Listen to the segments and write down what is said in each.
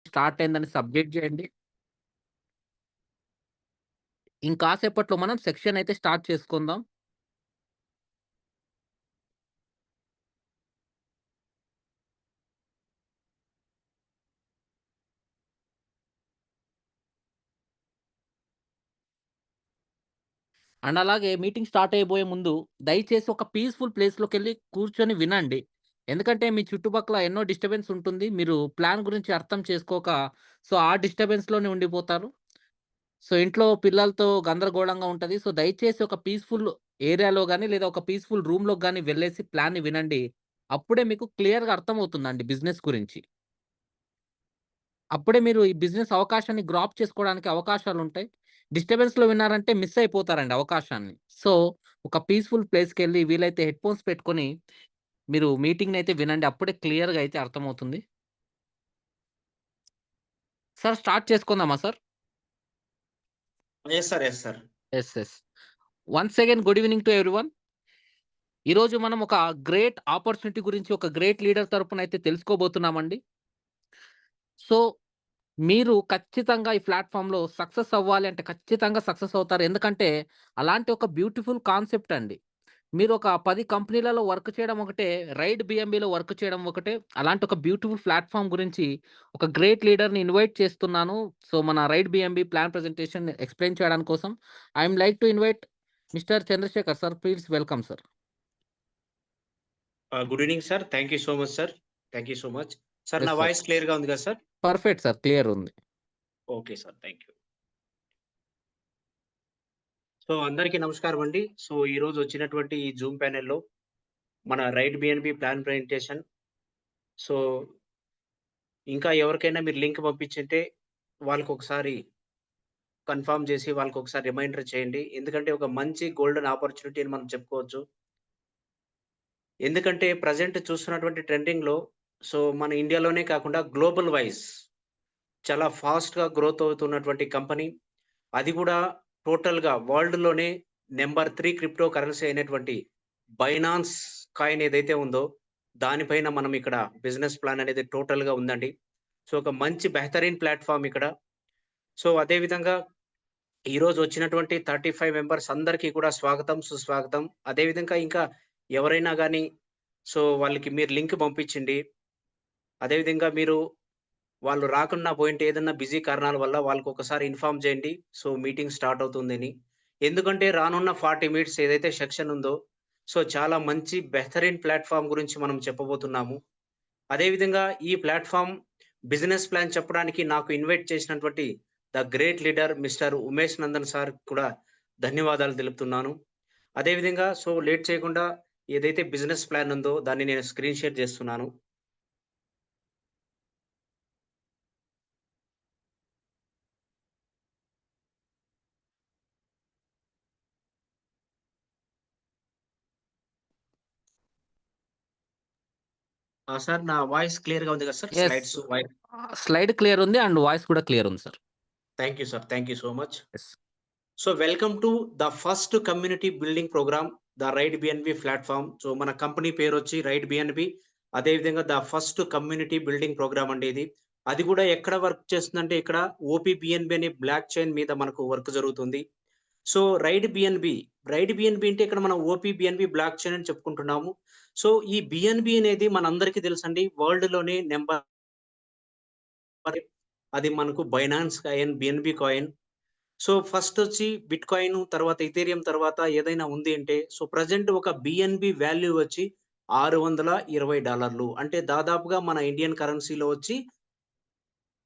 Start అయిందని subject చేయండి. ఇంకాసేపట్లో మనం సెక్షన్ అయితే స్టార్ట్ చేసుకుందాం. అండ్ అలాగే మీటింగ్ స్టార్ట్ అయిబోయే ముందు దయచేసి ఒక పీస్‌ఫుల్ ప్లేస్‌లోకెళ్ళి కూర్చొని వినండి. ఎందుకంటే మీ చుట్టుపక్కల ఎన్నో డిస్టర్బెన్స్ ఉంటుంది. మీరు ప్లాన్ గురించి అర్థం చేసుకోక ఆ డిస్టర్బెన్స్‌లోనే ఉండిపోతారు. ఇంట్లో పిల్లలతో గందరగోళంగా ఉంటది. దయచేసి ఒక పీస్‌ఫుల్ ఏరియాలో గాని, లేదా ఒక పీస్‌ఫుల్ రూమ్‌లోకి గాని వెళ్ళేసి ప్లాన్‌ని వినండి. అప్పుడే మీకు క్లియర్‌గా అర్థమవుతుందండి బిజినెస్ గురించి. అప్పుడే మీరు ఈ బిజినెస్ అవకాశాన్ని గ్రాప్ చేసుకోవడానికి అవకాశాలుంటాయి. డిస్టర్బెన్స్‌లో విన్నారంటే మిస్ అయిపోతారండి అవకాశాన్ని. సో, ఒక పీస్‌ఫుల్ ప్లేస్‌కెళ్ళి వీలైతే హెడ్‌ఫోన్స్ పెట్టుకొని మీరు మీటింగ్‌నయితే వినండి. అప్పుడే క్లియర్‌గా అయితే అర్థమవుతుంది. సార్ స్టార్ట్ చేసుకుందామా sir? Yes sir. Yes sir. Yes. Yes. Once again good evening to everyone. ఈరోజు మనం ఒక గ్రేట్ ఆపర్చునిటీ గురించి ఒక గ్రేట్ లీడర్ తరపునైతే తెలుసుకోబోతున్నామండి. సో, మీరు ఖచ్చితంగా ఈ ప్లాట్‌ఫార్మ్‌లో సక్సెస్ అవ్వాలి అంటే ఖచ్చితంగా సక్సెస్ అవుతారు. ఎందుకంటే అలాంటి ఒక బ్యూటిఫుల్ కాన్సెప్ట్ అండి. మీరు ఒక 10 కంపెనీలలో వర్క్ చేయడం ఒకటే, రైడ్ బీఎంబీలో వర్క్ చేయడం ఒకటే. అలాంటి ఒక బ్యూటిఫుల్ ప్లాట్‌ఫార్మ్ గురించి ఒక గ్రేట్ లీడర్‌ని ఇన్వైట్ చేస్తున్నాను. మన Ride BNB plan presentation explain చేయడానికి కోసం. I am like to invite mister Chandrashekhar sir. Please welcome sir. Good evening sir. Thank you so much sir. Thank you so much. Sir నా yes sir. Voice క్లియర్‌గా ఉంది కదా sir? Perfect sir. Clear ఉంది. Okay sir. Thank you. అందరికీ నమస్కారం అండి. ఈరోజు వచ్చినటువంటి ఈ జూమ్ ప్యానెల్‌లో మన Ride BNB plan presentation. So, ఇంకా ఎవరికైనా మీరు లింక్ పంపించుంటే వాళ్ళకొకసారి కన్ఫర్మ్ చేసి వాళ్ళకొకసారి రిమైండర్ చేయండి. ఎందుకంటే ఒక మంచి గోల్డెన్ ఆపర్చునిటీ అని మనం చెప్పుకోవచ్చు. ఎందుకంటే ప్రెజెంట్ చూస్తున్నటువంటి ట్రెండింగ్‌లో మన ఇండియాలోనే కాకుండా గ్లోబల్ వైస్ చాలా ఫాస్ట్‌గా గ్రోత్ అవుతున్నటువంటి కంపెనీ. అది గూడా టోటల్‌గా వరల్డ్‌లోనే నంబర్ 3 క్రిప్టో కరెన్సీ అయినటువంటి బైనాన్స్ కాయిన్ ఏదైతే ఉందో, దానిపైన మనం ఇక్కడ బిజినెస్ ప్లాన్ అనేది టోటల్‌గా ఉందండి. ఒక మంచి బెహతరీన్ ప్లాట్‌ఫార్మ్ ఇక్కడ. అదే విధంగా ఈరోజు వచ్చినటువంటి 35 మెంబర్స్ అందరికీ కూడా స్వాగతం, సుస్వాగతం. అదే విధంగా ఇంకా ఎవరైనా గాని వాళ్ళకి మీరు లింక్ పంపించండి. అదే విధంగా మీరు వాళ్ళు రాకుండా పోయుంటే ఏదన్నా బిజీ కారణాల వల్ల వాళ్ళకొకసారి ఇన్ఫార్మ్ చేయండి. మీటింగ్ స్టార్ట్ అవుతుందని. ఎందుకంటే రానున్న 40 మినిట్స్ ఏదైతే సెక్షన్ ఉందో, చాలా మంచి బెహతరీన్ ప్లాట్‌ఫార్మ్ గురించి మనం చెప్పబోతున్నాము. అదే విధంగా ఈ ప్లాట్‌ఫార్మ్ బిజినెస్ ప్లాన్ చెప్పడానికి నాకు ఇన్వైట్ చేసినటువంటి the great leader mister Umesh Nandan sir కూడా ధన్యవాదాలు తెలుపుతున్నాను. అదే విధంగా లేట్ చేయకుండా ఏదైతే బిజినెస్ ప్లాన్ ఉందో దాన్ని నేను స్క్రీన్ షేర్ చేస్తున్నాను. సార్ నా వాయిస్ క్లియర్‌గా ఉంది కదా sir? Yes. Slides slide clear ఉంది. అండ్ వాయిస్ కూడా క్లియర్ ఉంది sir. Thank you sir. Thank you so much. Yes. Welcome to the first community building program, the Ride BNB platform. మన company పేరొచ్చి Ride BNB. అదే విధంగా the first community building program అండి ఇది. అది కూడా ఎక్కడ వర్క్ చేస్తుందంటే ఇక్కడ ఓపీ బిఎన్‌బి అనే బ్లాక్ చైన్ మీద మనకు వర్క్ జరుగుతుంది. రైడ్ బిఎన్‌బి, రైడ్ బిఎన్‌బి అంటే ఇక్కడ మనం ఓపీ బిఎన్‌బి బ్లాక్ చైన్ అని చెప్పుకుంటున్నాము. ఈ బిఎన్‌బి అనేది మనందరికీ తెలుసండి వరల్డ్‌లోనే నంబర్ అది మనకు బైనాన్స్ కాయిన్, బిఎన్‌బి కాయిన్. ఫస్టొచ్చి బిట్‌కాయిన్, తర్వాత ఇథీరియం, తర్వాత ఏదైనా ఉంది అంటే ప్రెజెంట్ ఒక బిఎన్‌బి వాల్యూ వచ్చి $620 అంటే దాదాపుగా మన ఇండియన్ కరెన్సీలో వచ్చి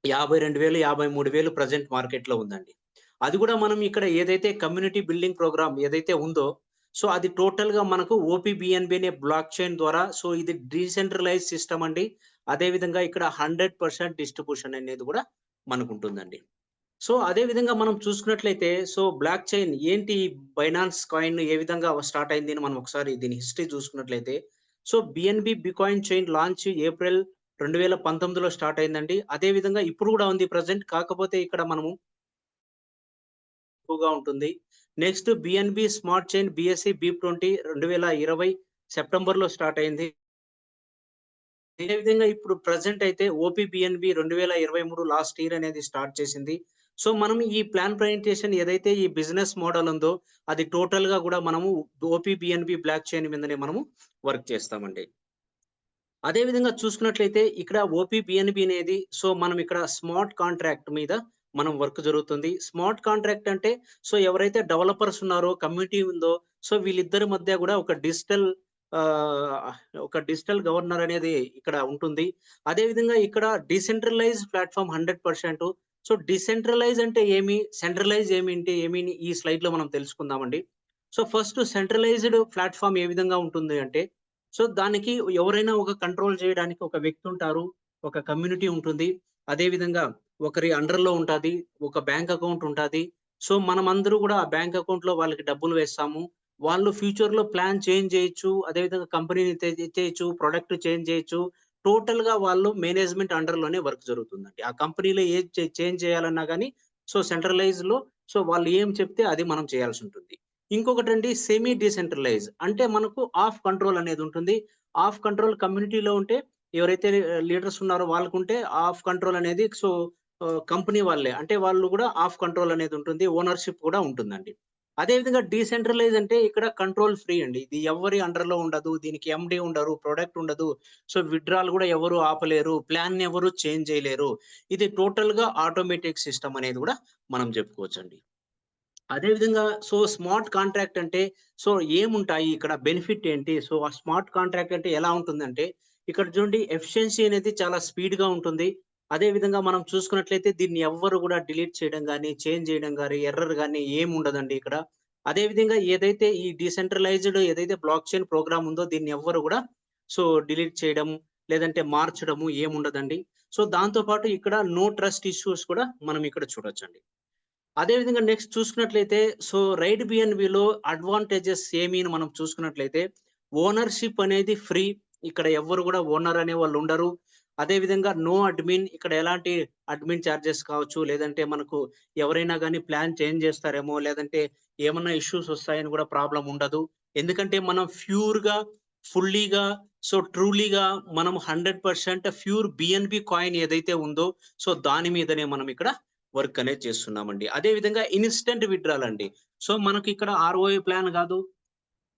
52,000, 53,000 ప్రెజెంట్ మార్కెట్‌లో ఉందండి. అది గూడా మనం ఇక్కడ ఏదైతే కమ్యూనిటీ బిల్డింగ్ ప్రోగ్రామ్ ఏదైతే ఉందో, అది టోటల్‌గా మనకు ఓపీబీఎన్‌బీ అనే బ్లాక్ చైన్ ద్వారా ఇది డీసెంట్రలైజ్ సిస్టమ్ అండి. అదే విధంగా ఇక్కడ 100% డిస్ట్రిబ్యూషన్ అనేది గూడా మనకుంటుందండి. అదే విధంగా మనం చూసుకున్నట్లయితే బ్లాక్ చైన్ ఏంటి బైనాన్స్ కాయిన్ ఏ విధంగా స్టార్ట్ అయింది అని మనం ఒకసారి దీని హిస్టరీ చూసుకున్నట్లయితే బిఎన్‌బి బికాయిన్ చైన్ లాంచ్ ఏప్రిల్ 2019లో స్టార్ట్ అయిందండి. అదే విధంగా ఇప్పుడు గూడా ఉంది ప్రెజెంట్. కాకపోతే ఇక్కడ మనము ఎక్కువగా ఉంటుంది. Next BNB smart chain BSE beep 20 2020 సెప్టెంబర్‌లో స్టార్ట్ అయింది. ఇదే విధంగా ఇప్పుడు ప్రెజెంట్ అయితే ఓపీబీఎన్‌బీ 2023 లాస్ట్ ఇయర్ అనేది స్టార్ట్ చేసింది. సో, మనం ఈ ప్లాన్ ప్రజెంటేషన్ ఏదైతే ఈ బిజినెస్ మోడల్ ఉందో, అది టోటల్‌గా గూడా మనము ఓపీబీఎన్‌బీ బ్లాక్ చైన్ మీదనే మనము వర్క్ చేస్తామండి. అదే విధంగా చూసుకున్నట్లయితే ఇక్కడ ఓపీబీఎన్‌బీ అనేది సో, మనం ఇక్కడ స్మార్ట్ కాంట్రాక్ట్ మీద మనం వర్క్ జరుగుతుంది. స్మార్ట్ కాంట్రాక్ట్ అంటే సో, ఎవరైతే డెవలపర్స్ ఉన్నారో, కమ్యూనిటీ ఉందో సో, వీళ్ళిద్దరి మధ్య గూడా ఆహ్, ఒక డిజిటల్ గవర్నర్ అనేది ఇక్కడ ఉంటుంది. అదే విధంగా ఇక్కడ డీసెంట్రలైజ్డ్ ప్లాట్‌ఫార్మ్ 100%. సో, డీసెంట్రలైజ్ అంటే ఏమి? సెంట్రలైజ్ ఏమి ఈ స్లైడ్‌లో మనం తెలుసుకుందామండి. సో, ఫస్ట్ సెంట్రలైజ్డ్ ప్లాట్‌ఫార్మ్ ఏ విధంగా ఉంటుంది అంటే సో, దానికి ఎవరైనా ఒక కంట్రోల్ చేయడానికి ఒక వ్యక్తి ఉంటారు. ఒక కమ్యూనిటీ ఉంటుంది. అదే విధంగా ఒకరి అండర్‌లో ఉంటాది. ఒక బ్యాంక్ అకౌంట్ ఉంటాది. సో, మనమందరూ గూడా ఆ బ్యాంక్ అకౌంట్‌లో వాళ్ళకి డబ్బులు వేస్తాము. వాళ్ళు ఫ్యూచర్‌లో ప్లాన్ చేంజ్ చేయొచ్చు. అదే విధంగా కంపెనీని ఇచ్చేయొచ్చు. ప్రొడక్ట్ చేంజ్ చేయొచ్చు. టోటల్‌గా వాళ్ళు మేనేజ్‌మెంట్ అండర్‌లోనే వర్క్ జరుగుతుందండి. ఆ కంపెనీలో ఏది చేంజ్ చేయాలన్నా గాని సో, సెంట్రలైజ్డ్‌లో సో, వాళ్ళు ఏం చెప్తే అది మనం చేయాల్సుంటుంది. ఇంకొకటండి సెమీ డీసెంట్రలైజ్. అంటే మనకు ఆఫ్ కంట్రోల్ అనేదుంటుంది. ఆఫ్ కంట్రోల్ కమ్యూనిటీలో ఉంటే ఎవరైతే లీడర్స్ ఉన్నారో వాళ్ళకుంటే ఆఫ్ కంట్రోల్ అనేది సో, కంపెనీ వాళ్ళే. అంటే వాళ్ళు గూడా ఆఫ్ కంట్రోల్ అనేదుంటుంది. ఓనర్‌షిప్ కూడా ఉంటుందండి. అదే విధంగా డీసెంట్రలైజ్ అంటే ఇక్కడ కంట్రోల్ ఫ్రీ అండి. ఇది ఎవ్వరి అండర్‌లో ఉండదు. దీనికి ఎండీ ఉండరు. ప్రొడక్ట్ ఉండదు. సో, విత్‌డ్రాల్ గూడా ఎవరు ఆపలేరు. ప్లాన్‌ని ఎవరు చేంజ్ చేయలేరు. ఇది టోటల్‌గా ఆటోమేటిక్ సిస్టమ్ అనేది గూడా మనం చెప్పుకోవచ్చండి. అదే విధంగా సో, స్మార్ట్ కాంట్రాక్ట్ అంటే సో, ఏముంటాయి ఇక్కడ బెనిఫిట్ ఏంటి? సో, ఆ స్మార్ట్ కాంట్రాక్ట్ అంటే ఎలా ఉంటుందంటే, ఇక్కడ చూడండి ఎఫిషియన్సీ అనేది చాలా స్పీడ్‌గా ఉంటుంది. అదే విధంగా మనం చూసుకున్నట్లయితే దీన్ని ఎవ్వరు గూడా డిలీట్ చేయడం గాని, చేంజ్ చేయడం గాని, ఎర్రర్ గాని ఏముండదండి ఇక్కడ. అదే విధంగా ఏదైతే ఈ డీసెంట్రలైజ్డ్ ఏదైతే బ్లాక్ చైన్ ప్రోగ్రామ్ ఉందో దీన్ని ఎవ్వరు గూడా సో, డిలీట్ చేయడం, లేదంటే మార్చడము ఏముండదండి. సో, దాంతో పాటు ఇక్కడ నో ట్రస్ట్ ఇష్యూస్ కూడా మనం ఇక్కడ చూడొచ్చండి. అదే విధంగా నెక్స్ట్ చూసుకున్నట్లయితే సో, రైడ్ బిఎన్‌బిలో అడ్వాంటేజెస్ ఏమి అని మనం చూసుకున్నట్లయితే ఓనర్‌షిప్ అనేది ఫ్రీ. ఇక్కడ ఎవ్వరు గూడా ఓనర్ అనేవాళ్ళు ఉండరు. అదే విధంగా నో అడ్మిన్ ఇక్కడ ఎలాంటి అడ్మిన్ చార్జెస్ కావచ్చు, లేదంటే మనకు ఎవరైనా గాని ప్లాన్ చేంజ్ చేస్తారేమో, లేదంటే ఏమన్నా ఇష్యూస్ వస్తాయని గూడా ప్రాబ్లమ్ ఉండదు. ఎందుకంటే మనం ఫుల్లీగా సో, ట్రూలీగా మనం 100% ప్యూర్ బిఎన్‌బి కాయిన్ ఏదైతే ఉందో సో, దాని మీదనే మనం ఇక్కడ వర్క్ అనేది చేస్తున్నామండి. అదే విధంగా ఇన్‌స్టంట్ విత్‌డ్రాల్ అండి. సో, మనకిక్కడ ఆర్‌ఓఐ ప్లాన్ గాదు.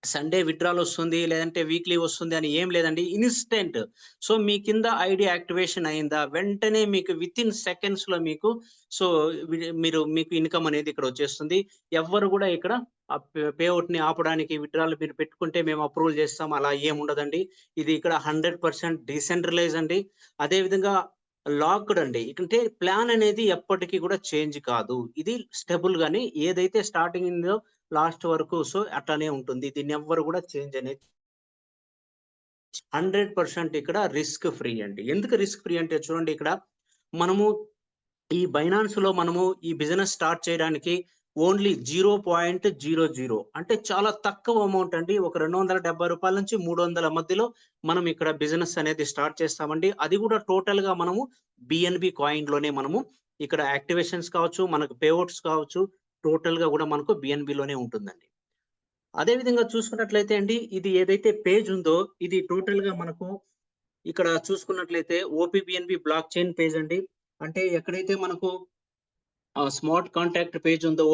సండే విత్‌డ్రాల్ ఒస్తుంది. లేదంటే వీక్లీ వస్తుంది అని ఏం లేదండి. ఇన్‌స్టంట్. సో, మీ కింద ఐడీ యాక్టివేషన్ అయిందా, వెంటనే మీకు వితిన్ సెకండ్స్‌లో మీకు సో, మీకు ఇన్‌కమ్ అనేది ఇక్కడ వచ్చేస్తుంది. ఎవ్వరు గూడా ఇక్కడ పే ఔట్‌ని ఆపడానికి విత్‌డ్రాల్ మీరు పెట్టుకుంటే మేము అప్రూవల్ చేస్తాం అలా ఏముండదండి. ఇది ఇక్కడ 100% డీసెంట్రలైజ్ అండి. అదే విధంగా లాక్డ్ అండి. అంటే ప్లాన్ అనేది ఎప్పటికి కూడా చేంజ్ కాదు. ఇది స్టేబుల్ గాని ఏదైతే స్టార్టింగ్ ఉందో లాస్ట్ వరకు సో, అట్లనే ఉంటుంది. దీన్నెవ్వరు గూడా చేంజ్ అనేది 100% ఇక్కడ రిస్క్ ఫ్రీ అండి. ఎందుకు రిస్క్ ఫ్రీ అంటే చూడండి ఇక్కడ మనము ఈ బైనాన్స్‌లో మనము ఈ బిజినెస్ స్టార్ట్ చేయడానికి ఓన్లీ 0.00 అంటే చాలా తక్కువ అమౌంట్ అండి. ఒక రూ. 270 నుంచి 300 మధ్యలో మనం ఇక్కడ బిజినెస్ అనేది స్టార్ట్ చేస్తామండి. అది కూడా టోటల్‌గా మనము బిఎన్‌బి కాయిన్‌లోనే మనము ఇక్కడ యాక్టివేషన్స్ కావచ్చు, మనకు పే ఔట్స్ కావచ్చు, టోటల్‌గా గూడా మనకు బిఎన్‌బిలోనే ఉంటుందండి. అదే విధంగా చూసుకున్నట్లయితే అండి, ఇది ఏదైతే పేజ్ ఉందో, ఇది టోటల్‌గా మనకు ఇక్కడ చూసుకున్నట్లయితే ఓపీబీఎన్‌బీ బ్లాక్ చైన్ పేజ్ అండి. అంటే ఎక్కడైతే మనకు స్మార్ట్ కాంటాక్ట్ పేజ్ ఉందో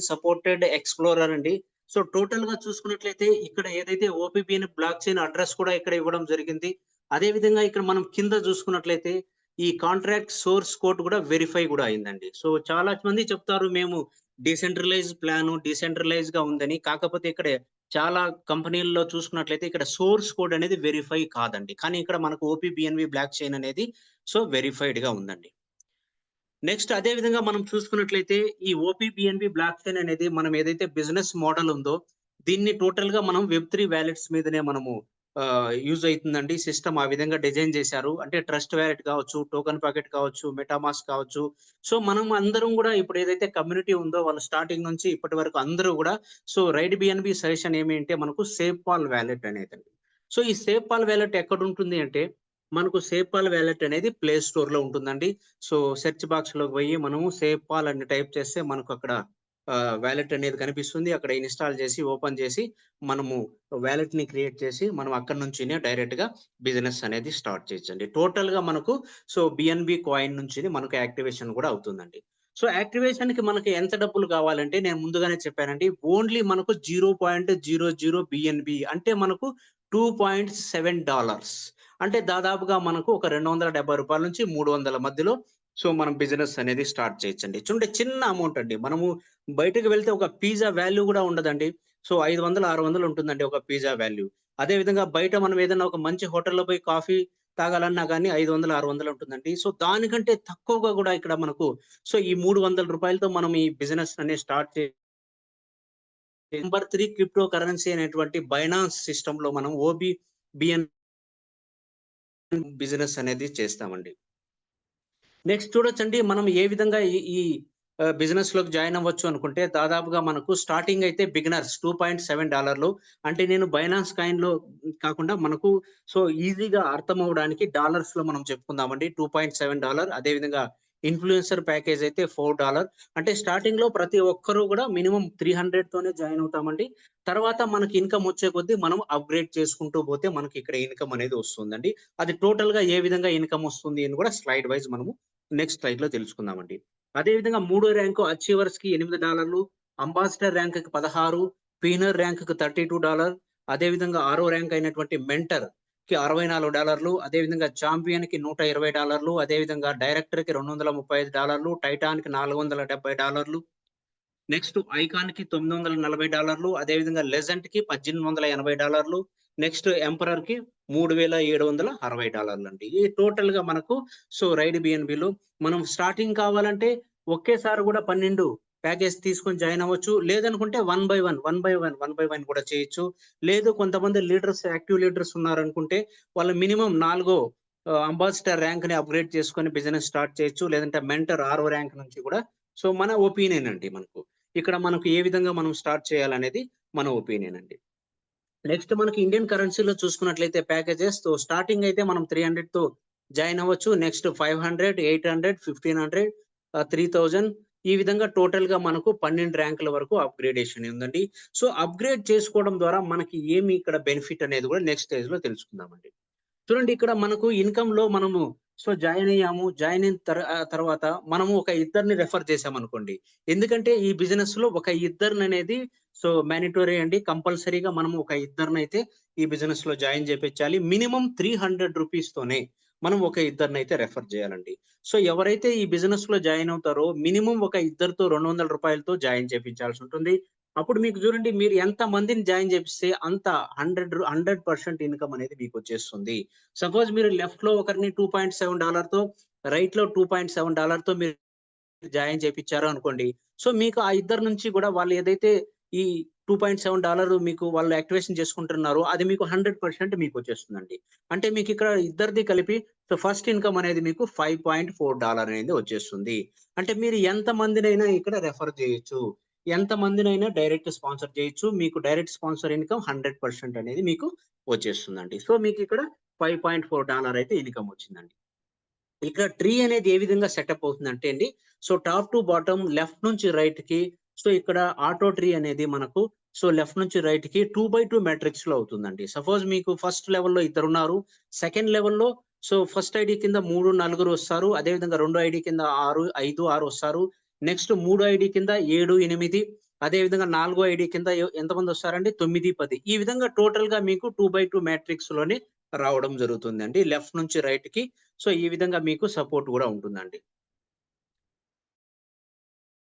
సపోర్టెడ్ ఎక్స్‌ప్లోరర్ అండి. సో, టోటల్‌గా చూసుకున్నట్లయితే ఇక్కడ ఏదైతే ఓపీబీఎన్ బ్లాక్ చైన్ అడ్రెస్ కూడా ఇక్కడ ఇవ్వడం జరిగింది. అదే విధంగా ఇక్కడ మనం కింద చూసుకున్నట్లయితే ఈ కాంట్రాక్ట్ సోర్స్ కోడ్ కూడా వెరిఫై కూడా అయిందండి. సో, చాలా మంది చెప్తారు మేము డీసెంట్రలైజ్‌గా ఉందని. కాకపోతే ఇక్కడ చాలా కంపెనీల్లో చూసుకున్నట్లయితే ఇక్కడ సోర్స్ కోడ్ అనేది వెరిఫై కాదండి. కానీ ఇక్కడ మనకు ఓపీబీఎన్‌బీ బ్లాక్ చైన్ అనేది సో, వెరిఫైడ్‌గా ఉందండి. నెక్స్ట్ అదే విధంగా మనం చూసుకున్నట్లయితే ఈ ఓపీబీఎన్‌బీ బ్లాక్ చైన్ అనేది మనం ఏదైతే బిజినెస్ మోడల్ ఉందో, దీన్ని టోటల్‌గా మనం వెబ్3 వాలెట్స్ మీదనే మనము యూజ్ అయితుందండి. సిస్టమ్ ఆ విధంగా డిజైన్ చేశారు. అంటే ట్రస్ట్ వాలెట్ కావచ్చు, టోకెన్ పాకెట్ కావచ్చు, మెటామాస్క్ కావచ్చు. సో, మనం అందరం గూడా ఇప్పుడు ఏదైతే కమ్యూనిటీ ఉందో వాళ్ళు స్టార్టింగ్ నుంచి ఇప్పటి వరకు అందరూ గూడా సో, రైడ్ బిఎన్‌బీ సజెషన్ ఏమి అంటే మనకు సేఫ్‌పాల్ వాలెట్ అనేదండి. సో, ఈ సేఫ్‌పాల్ వాలెట్ ఎక్కడుంటుంది అంటే, మనకు సేఫ్‌పాల్ వాలెట్ అనేది ప్లే స్టోర్‌లో ఉంటుందండి. సో, సెర్చ్ బాక్స్‌లోకి పోయి మనము సేఫ్ పాల్ అని టైప్ చేస్తే మనకక్కడ వాలెట్ అనేది కనిపిస్తుంది. అక్కడ ఇన్‌స్టాల్ చేసి, ఓపెన్ చేసి, మనము వాలెట్‌ని క్రియేట్ చేసి, మనం అక్కడి నుంచినే డైరెక్ట్‌గా బిజినెస్ అనేది స్టార్ట్ చేయొచ్చండి. టోటల్‌గా మనకు బిఎన్‌బి కాయిన్ నుంచి మనకు యాక్టివేషన్ కూడా అవుతుందండి. యాక్టివేషన్‌కి మనకి ఎంత డబ్బులు కావాలంటే నేను ముందుగానే చెప్పానండి. ఓన్లీ మనకు 0.00 బిఎన్‌బి అంటే మనకు $2.7 అంటే దాదాపుగా మనకు ఒక రూ. 270 నుంచి 300 మధ్యలో మనం బిజినెస్ అనేది స్టార్ట్ చేయొచ్చండి. చూడండి చిన్న అమౌంట్ అండి. మనము బయటకి వెళ్తే ఒక పిజ్జా వాల్యూ గూడా ఉండదండి. 500, 600 ఉంటుందండి ఒక పిజ్జా వాల్యూ. అదే విధంగా బయట మనం ఏదైనా ఒక మంచి హోటల్‌లో పోయి కాఫీ తాగాలన్నా గాని 500, 600 ఉంటుందండి. దానికంటే తక్కువగా గూడా ఇక్కడ మనకు ఈ రూ. 300తో మనం ఈ బిజినెస్ అనేది స్టార్ట్ నంబర్ 3 క్రిప్టో కరెన్సీ అనేటువంటి బైనాన్స్ సిస్టమ్‌లో మనం బిఎన్ బిజినెస్ అనేది చేస్తామండి. నెక్స్ట్ చూడొచ్చండి. మనం ఏ విధంగా ఈ ఈ బిజినెస్‌లోకి జాయిన్ అవ్వచ్చు అనుకుంటే, దాదాపుగా మనకు స్టార్టింగ్ అయితే బిగినర్స్ $2.7 అంటే నేను బైనాన్స్ కాయిన్‌లో కాకుండా మనకు ఈజీగా అర్థమవ్వడానికి డాలర్స్‌లో మనం చెప్పుకుందామండి. $2.7 అదే విధంగా ఇన్‌ఫ్లుయెన్సర్ ప్యాకేజ్ అయితే $4 అంటే స్టార్టింగ్‌లో ప్రతి ఒక్కరు గూడా మినిమమ్ 300 తోనే జాయిన్ అవుతామండి. తర్వాత మనకి ఇన్‌కమ్ వచ్చే కొద్దీ మనం అప్‌గ్రేడ్ చేసుకుంటూ పోతే మనకి ఇక్కడ ఇన్‌కమ్ అనేది వస్తుందండి. అది టోటల్‌గా ఏ విధంగా ఇన్‌కమ్ వస్తుంది అని కూడా స్లైడ్ వైస్ మనము నెక్స్ట్ స్లైడ్‌లో తెలుసుకుందామండి. అదే విధంగా మూడో ర్యాంకు అచీవర్స్‌కి $8, అంబాసిడర్ ర్యాంక్‌కి 16, పీనర్ ర్యాంక్‌కి $32 అదే విధంగా ఆరో ర్యాంక్ అయినటువంటి మెంటర్‌కి $64 అదే విధంగా చాంపియన్‌కి $120 అదే విధంగా డైరెక్టర్‌కి $235 టైటాన్‌కి $470 నెక్స్ట్ ఐకాన్‌కి $940 అదే విధంగా లెజెండ్‌కి $1880 నెక్స్ట్ ఎంపరర్‌కి $3760 అండి. ఈ టోటల్‌గా మనకు రైడ్ బిఎన్‌బిలో మనం స్టార్టింగ్ కావాలంటే ఒకేసారి గూడా 12 ప్యాకేజ్ తీసుకొని జాయిన్ అవ్వచ్చు. లేదనుకుంటే వన్ బై వన్ కూడా చేయొచ్చు. లేదు కొంతమంది లీడర్స్ యాక్టివ్ లీడర్స్ ఉన్నారనుకుంటే వాళ్ళు మినిమమ్ నాలుగో అంబాసిడర్ ర్యాంక్‌ని అప్‌గ్రేడ్ చేసుకొని బిజినెస్ స్టార్ట్ చేయొచ్చు. లేదంటే మెంటర్ 6 ర్యాంక్ నుంచి కూడా మన ఒపీనియన్ అండి మనకు. ఇక్కడ మనకు ఏ విధంగా మనం స్టార్ట్ చేయాలనేది మన ఒపీనియన్ అండి. నెక్స్ట్ మనకి ఇండియన్ కరెన్సీలో చూసుకున్నట్లయితే ప్యాకేజెస్ స్టార్టింగ్ అయితే మనం 300తో జాయిన్ అవ్వచ్చు. నెక్స్ట్ 500, 800, 1500 3000 ఈ విధంగా టోటల్‌గా మనకు 12 ర్యాంకుల వరకు అప్‌గ్రేడేషన్ ఉందండి. అప్‌గ్రేడ్ చేసుకోవడం ద్వారా మనకి ఏమి ఇక్కడ బెనిఫిట్ అనేది కూడా నెక్స్ట్ స్టేజ్‌లో తెలుసుకుందామండి. చూడండి ఇక్కడ మనకు ఇన్‌కమ్‌లో మనము జాయిన్ అయ్యాము. జాయిన్ అయిన తర్వాత మనము ఒక ఇద్దరిని రిఫర్ చేసామనుకోండి. ఎందుకంటే ఈ బిజినెస్‌లో ఒక ఇద్దరిననేది మాండేటరీ అండి. కంపల్సరీగా మనము ఒక ఇద్దరినైతే ఈ బిజినెస్‌లో జాయిన్ చేపిచ్చాలి. మినిమమ్ రూ. 300 తోనే మనం ఒక ఇద్దరినైతే రిఫర్ చేయాలండి. ఎవరైతే ఈ బిజినెస్‌లో జాయిన్ అవుతారో మినిమమ్ ఒక ఇద్దరితో రూ. 200తో జాయిన్ చేపించాల్సుంటుంది. అప్పుడు మీకు చూడండి మీరు ఎంత మందిని జాయిన్ చేపిస్తే అంత 100% ఇన్‌కమ్ అనేది మీకొచ్చేస్తుంది. సపోజ్ మీరు లెఫ్ట్‌లో ఒకరిని $2.7తో రైట్‌లో $2.7తో మీరు జాయిన్ చేపిచ్చారు అనుకోండి. మీకు ఆ ఇద్దరి నుంచి గూడా వాళ్ళు ఏదైతే ఈ $2.7 మీకు వాళ్ళు యాక్టివేషన్ చేసుకుంటున్నారో అది మీకు 100% మీకొచ్చేస్తుందండి. అంటే మీకిక్కడ ఇద్దరిది కలిపి ఫస్ట్ ఇన్‌కమ్ అనేది మీకు $5.4 అనేది వచ్చేస్తుంది. అంటే మీరు ఎంత మందినైనా ఇక్కడ రిఫర్ చేయొచ్చు. ఎంత మందినైనా డైరెక్ట్ స్పాన్సర్ చేయొచ్చు. మీకు డైరెక్ట్ స్పాన్సర్ ఇన్‌కమ్ 100% అనేది మీకు వచ్చేస్తుందండి. మీకిక్కడ $5.4 అయితే ఇన్‌కమ్ వచ్చిందండి. ఇక్కడ ట్రీ అనేది ఏ విధంగా సెటప్ అవుతుందంటే అండి, టాప్ టు బాటమ్ లెఫ్ట్ నుంచి రైట్‌కి ఇక్కడ ఆటో ట్రీ అనేది మనకు లెఫ్ట్ నుంచి రైట్‌కి 2/2 మ్యాట్రిక్స్‌లో అవుతుందండి. సపోజ్ మీకు ఫస్ట్ లెవెల్‌లో ఇద్దరున్నారు. సెకండ్ లెవెల్‌లో ఫస్ట్ ఐడీ కింద 3, నలుగురు వస్తారు. అదే విధంగా రెండో ఐడీ కింద 6, 5, 6 వస్తారు. నెక్స్ట్ మూడో ఐడీ కింద 7, 8 అదే విధంగా నాలుగో ఐడీ కింద ఎంతమంది వస్తారండి 9, 10 ఈ విధంగా టోటల్‌గా మీకు 2/2 మ్యాట్రిక్స్‌లోనే రావడం జరుగుతుందండి. లెఫ్ట్ నుంచి రైట్‌కి ఈ విధంగా మీకు సపోర్ట్ గూడా ఉంటుందండి.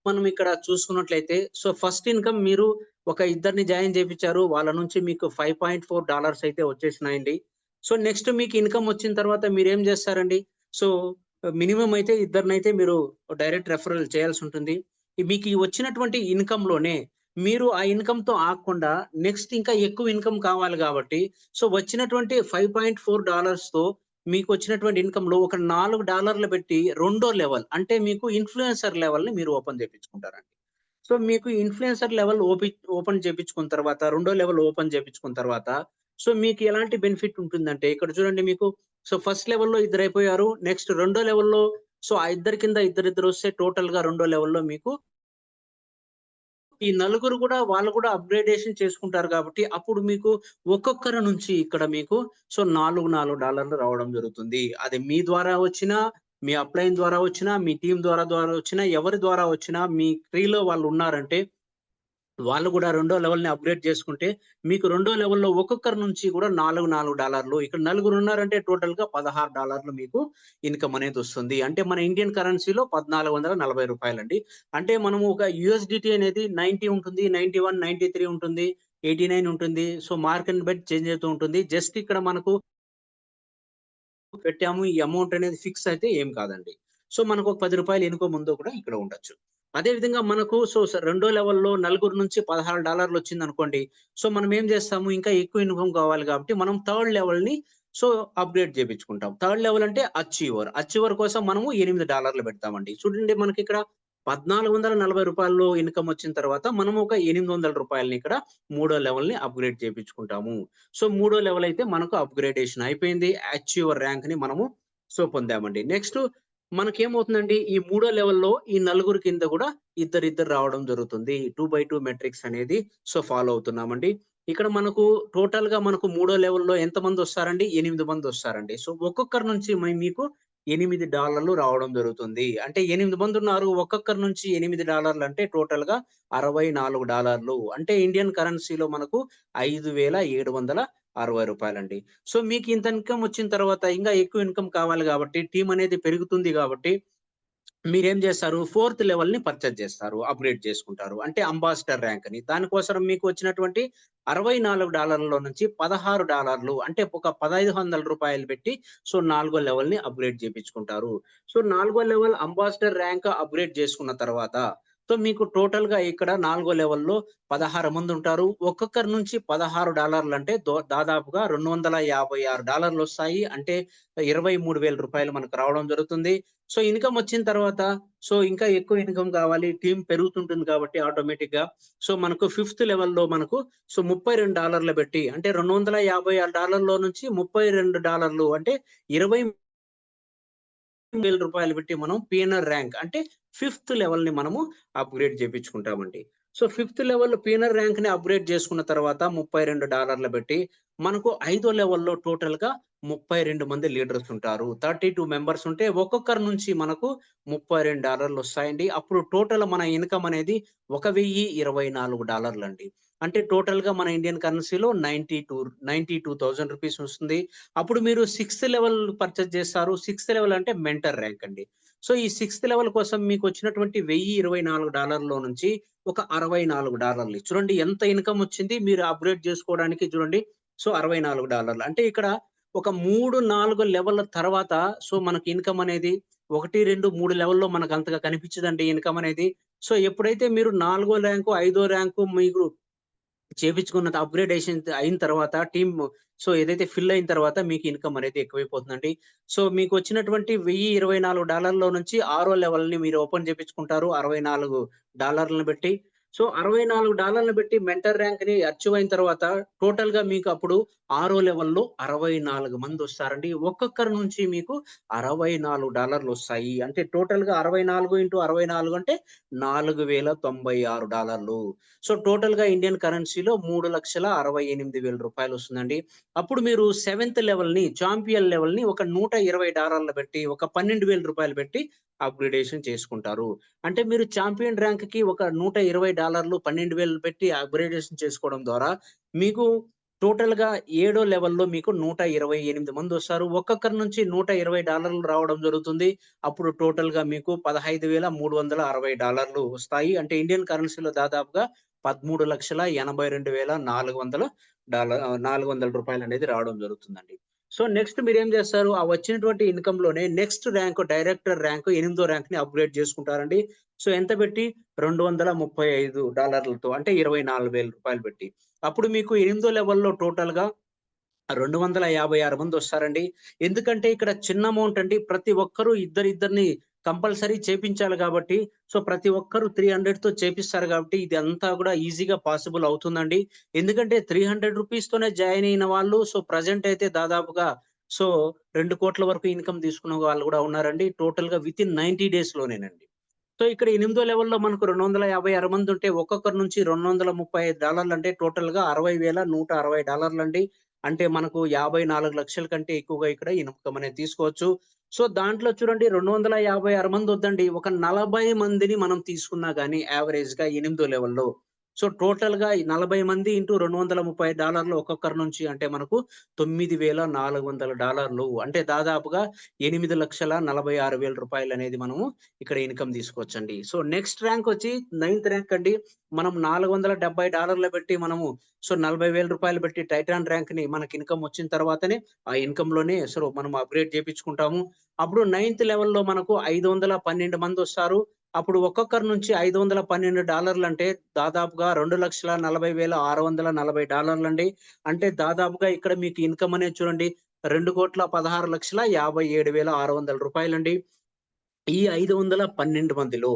మనం ఇక్కడ చూసుకున్నట్లయితే ఫస్ట్ ఇన్‌కమ్ మీరు ఒక ఇద్దరిని జాయిన్ చేపిచ్చారు. వాళ్ళ నుంచి మీకు $5.4 అయితే వచ్చేసినాయండి. నెక్స్ట్ మీకు ఇన్‌కమ్ వచ్చిన తర్వాత మీరేం జేస్తారండి? సో, మినిమమ్ అయితే ఇద్దరినైతే మీరు డైరెక్ట్ రెఫరల్ చేయాల్సుంటుంది. మీకు ఈ వచ్చినటువంటి ఇన్‌కమ్‌లోనే మీరు ఆ ఇన్‌కమ్‌తో ఆగకుండా నెక్స్ట్ ఇంకా ఎక్కువ ఇన్‌కమ్ కావాలి గాబట్టి వచ్చినటువంటి $5.4తో మీకొచ్చినటువంటి ఇన్‌కమ్‌లో ఒక $4 పెట్టి రెండో లెవెల్ అంటే మీకు ఇన్‌ఫ్లుయెన్సర్ లెవెల్‌ని మీరు ఓపెన్ చేపించుకుంటారండి. మీకు ఇన్‌ఫ్లుయెన్సర్ లెవెల్ ఓపెన్ చేపించుకున్న తర్వాత రెండో లెవెల్ ఓపెన్ చేపించుకున్న తర్వాత మీకు ఎలాంటి బెనిఫిట్ ఉంటుందంటే ఇక్కడ చూడండి మీకు ఫస్ట్ లెవెల్‌లో ఇద్దరైపోయారు. నెక్స్ట్ రెండో లెవెల్‌లో ఆ ఇద్దరి కింద ఇద్దరిద్దరొస్తే టోటల్‌గా రెండో లెవెల్‌లో మీకు ఈ నలుగురు కూడా వాళ్ళు కూడా అప్‌గ్రేడేషన్ చేసుకుంటారు కాబట్టి, అప్పుడు మీకు ఒక్కొక్కరి నుంచి ఇక్కడ మీకు సో, $4 రావడం జరుగుతుంది. అది మీ ద్వారా వచ్చినా, మీ అప్‌లైన్ ద్వారా వచ్చినా, మీ టీమ్ ద్వారా వచ్చినా, ఎవరి ద్వారా వచ్చినా మీ ట్రీలో వాళ్ళున్నారంటే వాళ్ళు గూడా రెండో లెవెల్‌ని అప్‌గ్రేడ్ చేసుకుంటే, మీకు రెండో లెవెల్‌లో ఒక్కొక్కరి నుంచి గూడా $4 ఇక్కడ నలుగురున్నారంటే టోటల్‌గా $16 మీకు ఇన్‌కమ్ అనేదొస్తుంది. అంటే మన ఇండియన్ కరెన్సీలో రూ. 1440 అంటే మనము ఒక యూఎస్‌డిటీ అనేది 90 ఉంటుంది, 91, 93 ఉంటుంది, 89 ఉంటుంది. సో, మార్కెట్‌ని బట్టి చేంజ్ అవుతూ ఉంటుంది. జస్ట్ ఇక్కడ మనకు పెట్టాము. ఈ అమౌంట్ అనేది ఫిక్స్ అయితే ఏం కాదండి. సో, మనకు ఒక రూ. 10 ఎనుకో ముందో కూడా ఇక్కడ ఉండొచ్చు. అదే విధంగా మనకు రెండో లెవెల్‌లో నలుగురు నుంచి $16 వచ్చిందనుకోండి. సో, మనం ఏం చేస్తాము ఇంకా ఎక్కువ ఇన్‌కమ్ కావాలి కాబట్టి మనం థర్డ్ లెవెల్‌ని సో, అప్‌గ్రేడ్ చేపించుకుంటాం. థర్డ్ లెవెల్ అంటే అచీవర్. అచీవర్ కోసం మనము $8 పెడతామండి. చూడండి మనకిక్కడ రూ. 1440 ఇన్‌కమ్ వచ్చిన తర్వాత మనం ఒక $800 ఇక్కడ మూడో లెవెల్‌ని అప్‌గ్రేడ్ చేపించుకుంటాము. సో, మూడో లెవెల్ అయితే మనకు అప్‌గ్రేడేషన్ అయిపోయింది. అచీవర్ ర్యాంక్‌ని మనము సో, పొందామండి. నెక్స్ట్ మనకేమవుతుందండి ఈ మూడో లెవెల్‌లో ఈ నలుగురు కింద గూడా ఇద్దరిద్దరు రావడం జరుగుతుంది. 2/2 మెట్రిక్స్ అనేది సో, ఫాలో అవుతున్నామండి. ఇక్కడ మనకు టోటల్‌గా మనకు మూడో లెవెల్‌లో ఎంతమందొస్తారండి? 8 మందొస్తారండి. సో, ఒక్కొక్కరి నుంచి మీకు $8 రావడం జరుగుతుంది. అంటే 8 మందున్నారు. ఒక్కొక్కరి నుంచి $8 అంటే టోటల్‌గా $64 అంటే ఇండియన్ కరెన్సీలో మనకు రూ. 5,760 సో, మీకు ఇంత ఇన్‌కమ్ వచ్చిన తర్వాత ఇంకా ఎక్కువ ఇన్‌కమ్ కావాలి గాబట్టి, టీమ్ అనేది పెరుగుతుంది గాబట్టి, మీరేం జేస్తారు? ఫోర్త్ లెవెల్‌ని పర్చేజ్ జేస్తారు. అప్‌గ్రేడ్ చేసుకుంటారు. అంటే అంబాసిడర్ ర్యాంక్ అని. దానికోసం మీకు వచ్చినటువంటి $64 నుంచి $16 అంటే ఒక రూ. 1,500 పెట్టి సో, నాలుగో లెవెల్‌ని అప్‌గ్రేడ్ జేపించుకుంటారు. సో, నాలుగో లెవెల్ అంబాసిడర్ ర్యాంక్ అప్‌గ్రేడ్ చేసుకున్న తర్వాత సో, మీకు టోటల్‌గా ఇక్కడ నాలుగో లెవెల్‌లో 16 మందుంటారు. ఒక్కొక్కరి నుంచి $16 అంటే దాదాపుగా $256 వస్తాయి. అంటే రూ. 23,000 మనకు రావడం జరుగుతుంది. సో, ఇన్‌కమ్ వచ్చిన తర్వాత సో, ఇంకా ఎక్కువ ఇన్‌కమ్ కావాలి. టీమ్ పెరుగుతుంటుంది కాబట్టి ఆటోమేటిక్‌గా సో, మనకు ఫిఫ్త్ లెవెల్‌లో మనకు సో, $32 పెట్టి అంటే $256 నుంచి $32 అంటే రూ. 20,000 పెట్టి మనం పీఎన్ఆర్ ర్యాంక్ అంటే ఫిఫ్త్ లెవెల్‌ని మనము అప్‌గ్రేడ్ చేపించుకుంటామండి. సో, ఫిఫ్త్ లెవెల్ పీఎన్ఆర్ ర్యాంక్‌ని అప్‌గ్రేడ్ చేసుకున్న తర్వాత $32 పెట్టి మనకు ఐదో లెవెల్‌లో టోటల్‌గా 32 మంది లీడర్స్ ఉంటారు. 32 మెంబర్స్ ఉంటే ఒక్కొక్కరి నుంచి మనకు $32 వస్తాయండి. అప్పుడు టోటల్ మన ఇన్‌కమ్ అనేది $1,024 అండి. అంటే టోటల్‌గా మన ఇండియన్ కరెన్సీలో 92,000 రూపీస్ వస్తుంది. అప్పుడు మీరు సిక్స్త్ లెవెల్ పర్చేజ్ చేస్తారు. సిక్స్త్ లెవెల్ అంటే మెంటర్ ర్యాంక్ అండి. సో, ఈ సిక్స్త్ లెవెల్ కోసం మీకొచ్చినటువంటి $1,024 నుంచి ఒక $64 చూడండి ఎంత ఇన్‌కమ్ వచ్చింది. మీరు అప్‌గ్రేడ్ చేసుకోవడానికి చూడండి. సో, $64 అంటే ఇక్కడ ఒక 3, 4 లెవెల్ల తర్వాత సో, మనకి ఇన్‌కమ్ అనేది 1, 2, 3 లెవెల్‌లో మనకు అంతగా కనిపించదండి ఇన్‌కమ్ అనేది. సో, ఎప్పుడైతే మీరు నాలుగో ర్యాంకు, ఐదో ర్యాంకు మీరు చేపించుకున్న అప్‌గ్రేడేషన్ అయిన తర్వాత టీమ్ సో, ఏదైతే ఫిల్ అయిన తర్వాత మీకు ఇన్‌కమ్ అనేది ఎక్కువైపోతుందండి. సో, మీకొచ్చినటువంటి $1,024 నుంచి ఆరో లెవెల్‌ని మీరు ఓపెన్ చేపించుకుంటారు. $64 పెట్టి. సో, $64 పెట్టి మెంటర్ ర్యాంక్‌ని అచీవ్ అయిన తర్వాత టోటల్‌గా మీకు అప్పుడు ఆరో లెవెల్‌లో 64 మందొస్తారండి. ఒక్కొక్కరి నుంచి మీకు $64 వస్తాయి. అంటే టోటల్‌గా 64 ఇంటూ 64 అంటే $4,096 సో, టోటల్‌గా ఇండియన్ కరెన్సీలో రూ. 3,68,000 వస్తుందండి. అప్పుడు మీరు సెవెంత్ లెవెల్‌ని చాంపియన్ లెవెల్‌ని ఒక $120 పెట్టి, ఒక రూ. 12,000 పెట్టి అప్‌గ్రేడేషన్ చేసుకుంటారు. అంటే మీరు చాంపియన్ ర్యాంక్‌కి ఒక $120 12,000 పెట్టి అప్‌గ్రేడేషన్ చేసుకోవడం ద్వారా మీకు టోటల్‌గా ఏడో లెవెల్‌లో మీకు 128 మందొస్తారు. ఒక్కొక్కరి నుంచి $120 రావడం జరుగుతుంది. అప్పుడు టోటల్‌గా మీకు $15,360 వస్తాయి. అంటే ఇండియన్ కరెన్సీలో దాదాపుగా $13,82,400 అనేది రావడం జరుగుతుందండి. సో, నెక్స్ట్ మీరేం జేస్తారు? ఆ వచ్చినటువంటి ఇన్‌కమ్‌లోనే నెక్స్ట్ ర్యాంక్ డైరెక్టర్ ర్యాంక్ ఎనిమిదో ర్యాంక్‌ని అప్‌గ్రేడ్ చేసుకుంటారండి. సో, ఎంత పెట్టి? $235 అంటే రూ. 24,000 పెట్టి. అప్పుడు మీకు ఎనిమిదో లెవెల్‌లో టోటల్‌గా 256 మందొస్తారండి. ఎందుకంటే ఇక్కడ చిన్న అమౌంట్ అండి. ప్రతి ఒక్కరు ఇద్దరిద్దరిని కంపల్సరీ చేపించాలి గాబట్టి, సో, ప్రతి ఒక్కరు 300తో చేపిస్తారు గాబట్టి, ఇదంతా గూడా ఈజీగా పాసిబుల్ అవుతుందండి. ఎందుకంటే రూ. 300 జాయిన్ అయిన వాళ్ళు సో, ప్రెజెంట్ అయితే దాదాపుగా సో, 2,00,00,000 వరకు ఇన్‌కమ్ తీసుకున్న వాళ్ళు గూడా ఉన్నారండి. టోటల్‌గా వితిన్ 90 డేస్‌లోనేనండి. సో ఇక్కడ ఎనిమిదో లెవెల్‌లో మనకు 256 మంది ఉంటే ఒక్కొక్కరి నుంచి $235 అంటే టోటల్‌గా $60,160 అంటే మనకు 54,00,000 కంటే ఎక్కువగా ఇక్కడ ఇన్‌కమ్ అనేది తీసుకోవచ్చు. సో దాంట్లో చూడండి 256 మంది వద్దండి. ఒక 40 మందిని మనం తీసుకున్నా గాని యావరేజ్‌గా ఎనిమిదో లెవెల్‌లో. సో టోటల్‌గా ఈ 40 మంది ఇంటూ $230 ఒక్కొక్కరి నుంచి అంటే మనకు $9,400 అంటే దాదాపుగా $8,46,000 అనేది మనము ఇక్కడ ఇన్‌కమ్ తీసుకోవచ్చండి. సో నెక్స్ట్ ర్యాంక్ వచ్చి నైన్త్ ర్యాంక్ అండి. మనం $470 పెట్టి మనము సో ₹40,000 పెట్టి టైటాన్ ర్యాంక్‌ని మనకి ఇన్‌కమ్ వచ్చిన తర్వాతనే ఆ ఇన్‌కమ్‌లోనే సో మనం అప్‌గ్రేడ్ చేపించుకుంటాము. అప్పుడు నైన్త్ లెవెల్‌లో మనకు 512 మందొస్తారు. అప్పుడు ఒక్కొక్కరి నుంచి $512 అంటే దాదాపుగా $2,40,640 అండి. అంటే దాదాపుగా ఇక్కడ మీకు ఇన్‌కమ్ అనేది చూడండి 2,16,57,600 అండి. ఈ 512 మందిలో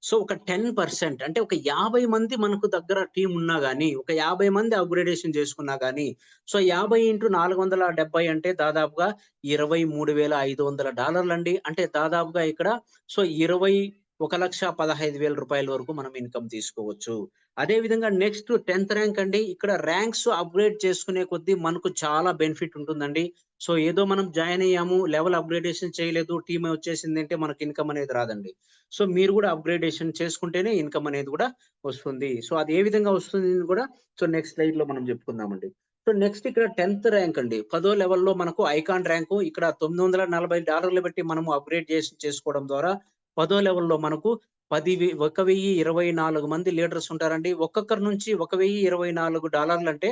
సో ఒక 10% అంటే ఒక 50 మంది మనకు దగ్గర టీమ్ ఉన్నా గాని, ఒక 50 మంది అప్‌గ్రేడేషన్ చేసుకున్నా గాని, సో 50 ఇంటూ 470 అంటే దాదాపుగా $23,500 అండి. అంటే దాదాపుగా ఇక్కడ సో 1,15,000 వరకు మనం ఇన్‌కమ్ తీసుకోవచ్చు. అదే విధంగా నెక్స్ట్ 10థ్ ర్యాంక్ అండి. ఇక్కడ ర్యాంక్స్ అప్‌గ్రేడ్ చేసుకునే కొద్దీ మనకు చాలా బెనిఫిట్ ఉంటుందండి. సో ఏదో మనం జాయిన్ అయ్యాము, లెవెల్ అప్‌గ్రేడేషన్ చేయలేదు, టీమ్ వచ్చేసిందంటే మనకి ఇన్‌కమ్ అనేది రాదండి. సో మీరు గూడా అప్‌గ్రేడేషన్ చేసుకుంటేనే ఇన్‌కమ్ అనేది గూడా వస్తుంది. సో అది ఏ విధంగా వస్తుందని గూడా సో నెక్స్ట్ స్లైడ్‌లో మనం చెప్పుకుందామండి. సో నెక్స్ట్ ఇక్కడ 10థ్ ర్యాంక్ అండి. 10థ్ లెవెల్‌లో మనకు ఐకాన్ ర్యాంకు ఇక్కడ $940 పెట్టి మనము అప్‌గ్రేడ్ చేసుకోవడం ద్వారా 10థ్ లెవెల్‌లో మనకు 1,024 మంది లీడర్స్ ఉంటారండి. ఒక్కొక్కరి నుంచి $1,024 అంటే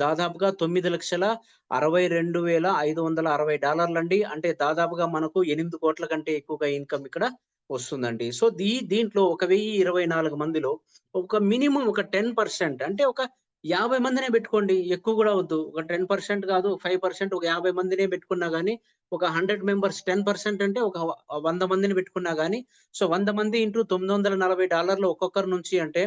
దాదాపుగా 9,62,560 అండి. అంటే దాదాపుగా మనకు 8,00,00,000 కంటే ఎక్కువగా ఇన్‌కమ్ ఇక్కడ వస్తుందండి. సో దీంట్లో ఒక 1,024 మందిలో ఒక మినిమమ్ ఒక 10% అంటే ఒక 50 మందినే పెట్టుకోండి. ఎక్కువ గూడా వద్దు. ఒక 10% కాదు, 5% ఒక 50 మందినే పెట్టుకున్నా గాని, ఒక 100 మెంబర్స్ 10% అంటే ఒక 100 మందిని పెట్టుకున్నా గాని, సో 100 మంది ఇంటూ $940 ఒక్కొక్కరి నుంచి అంటే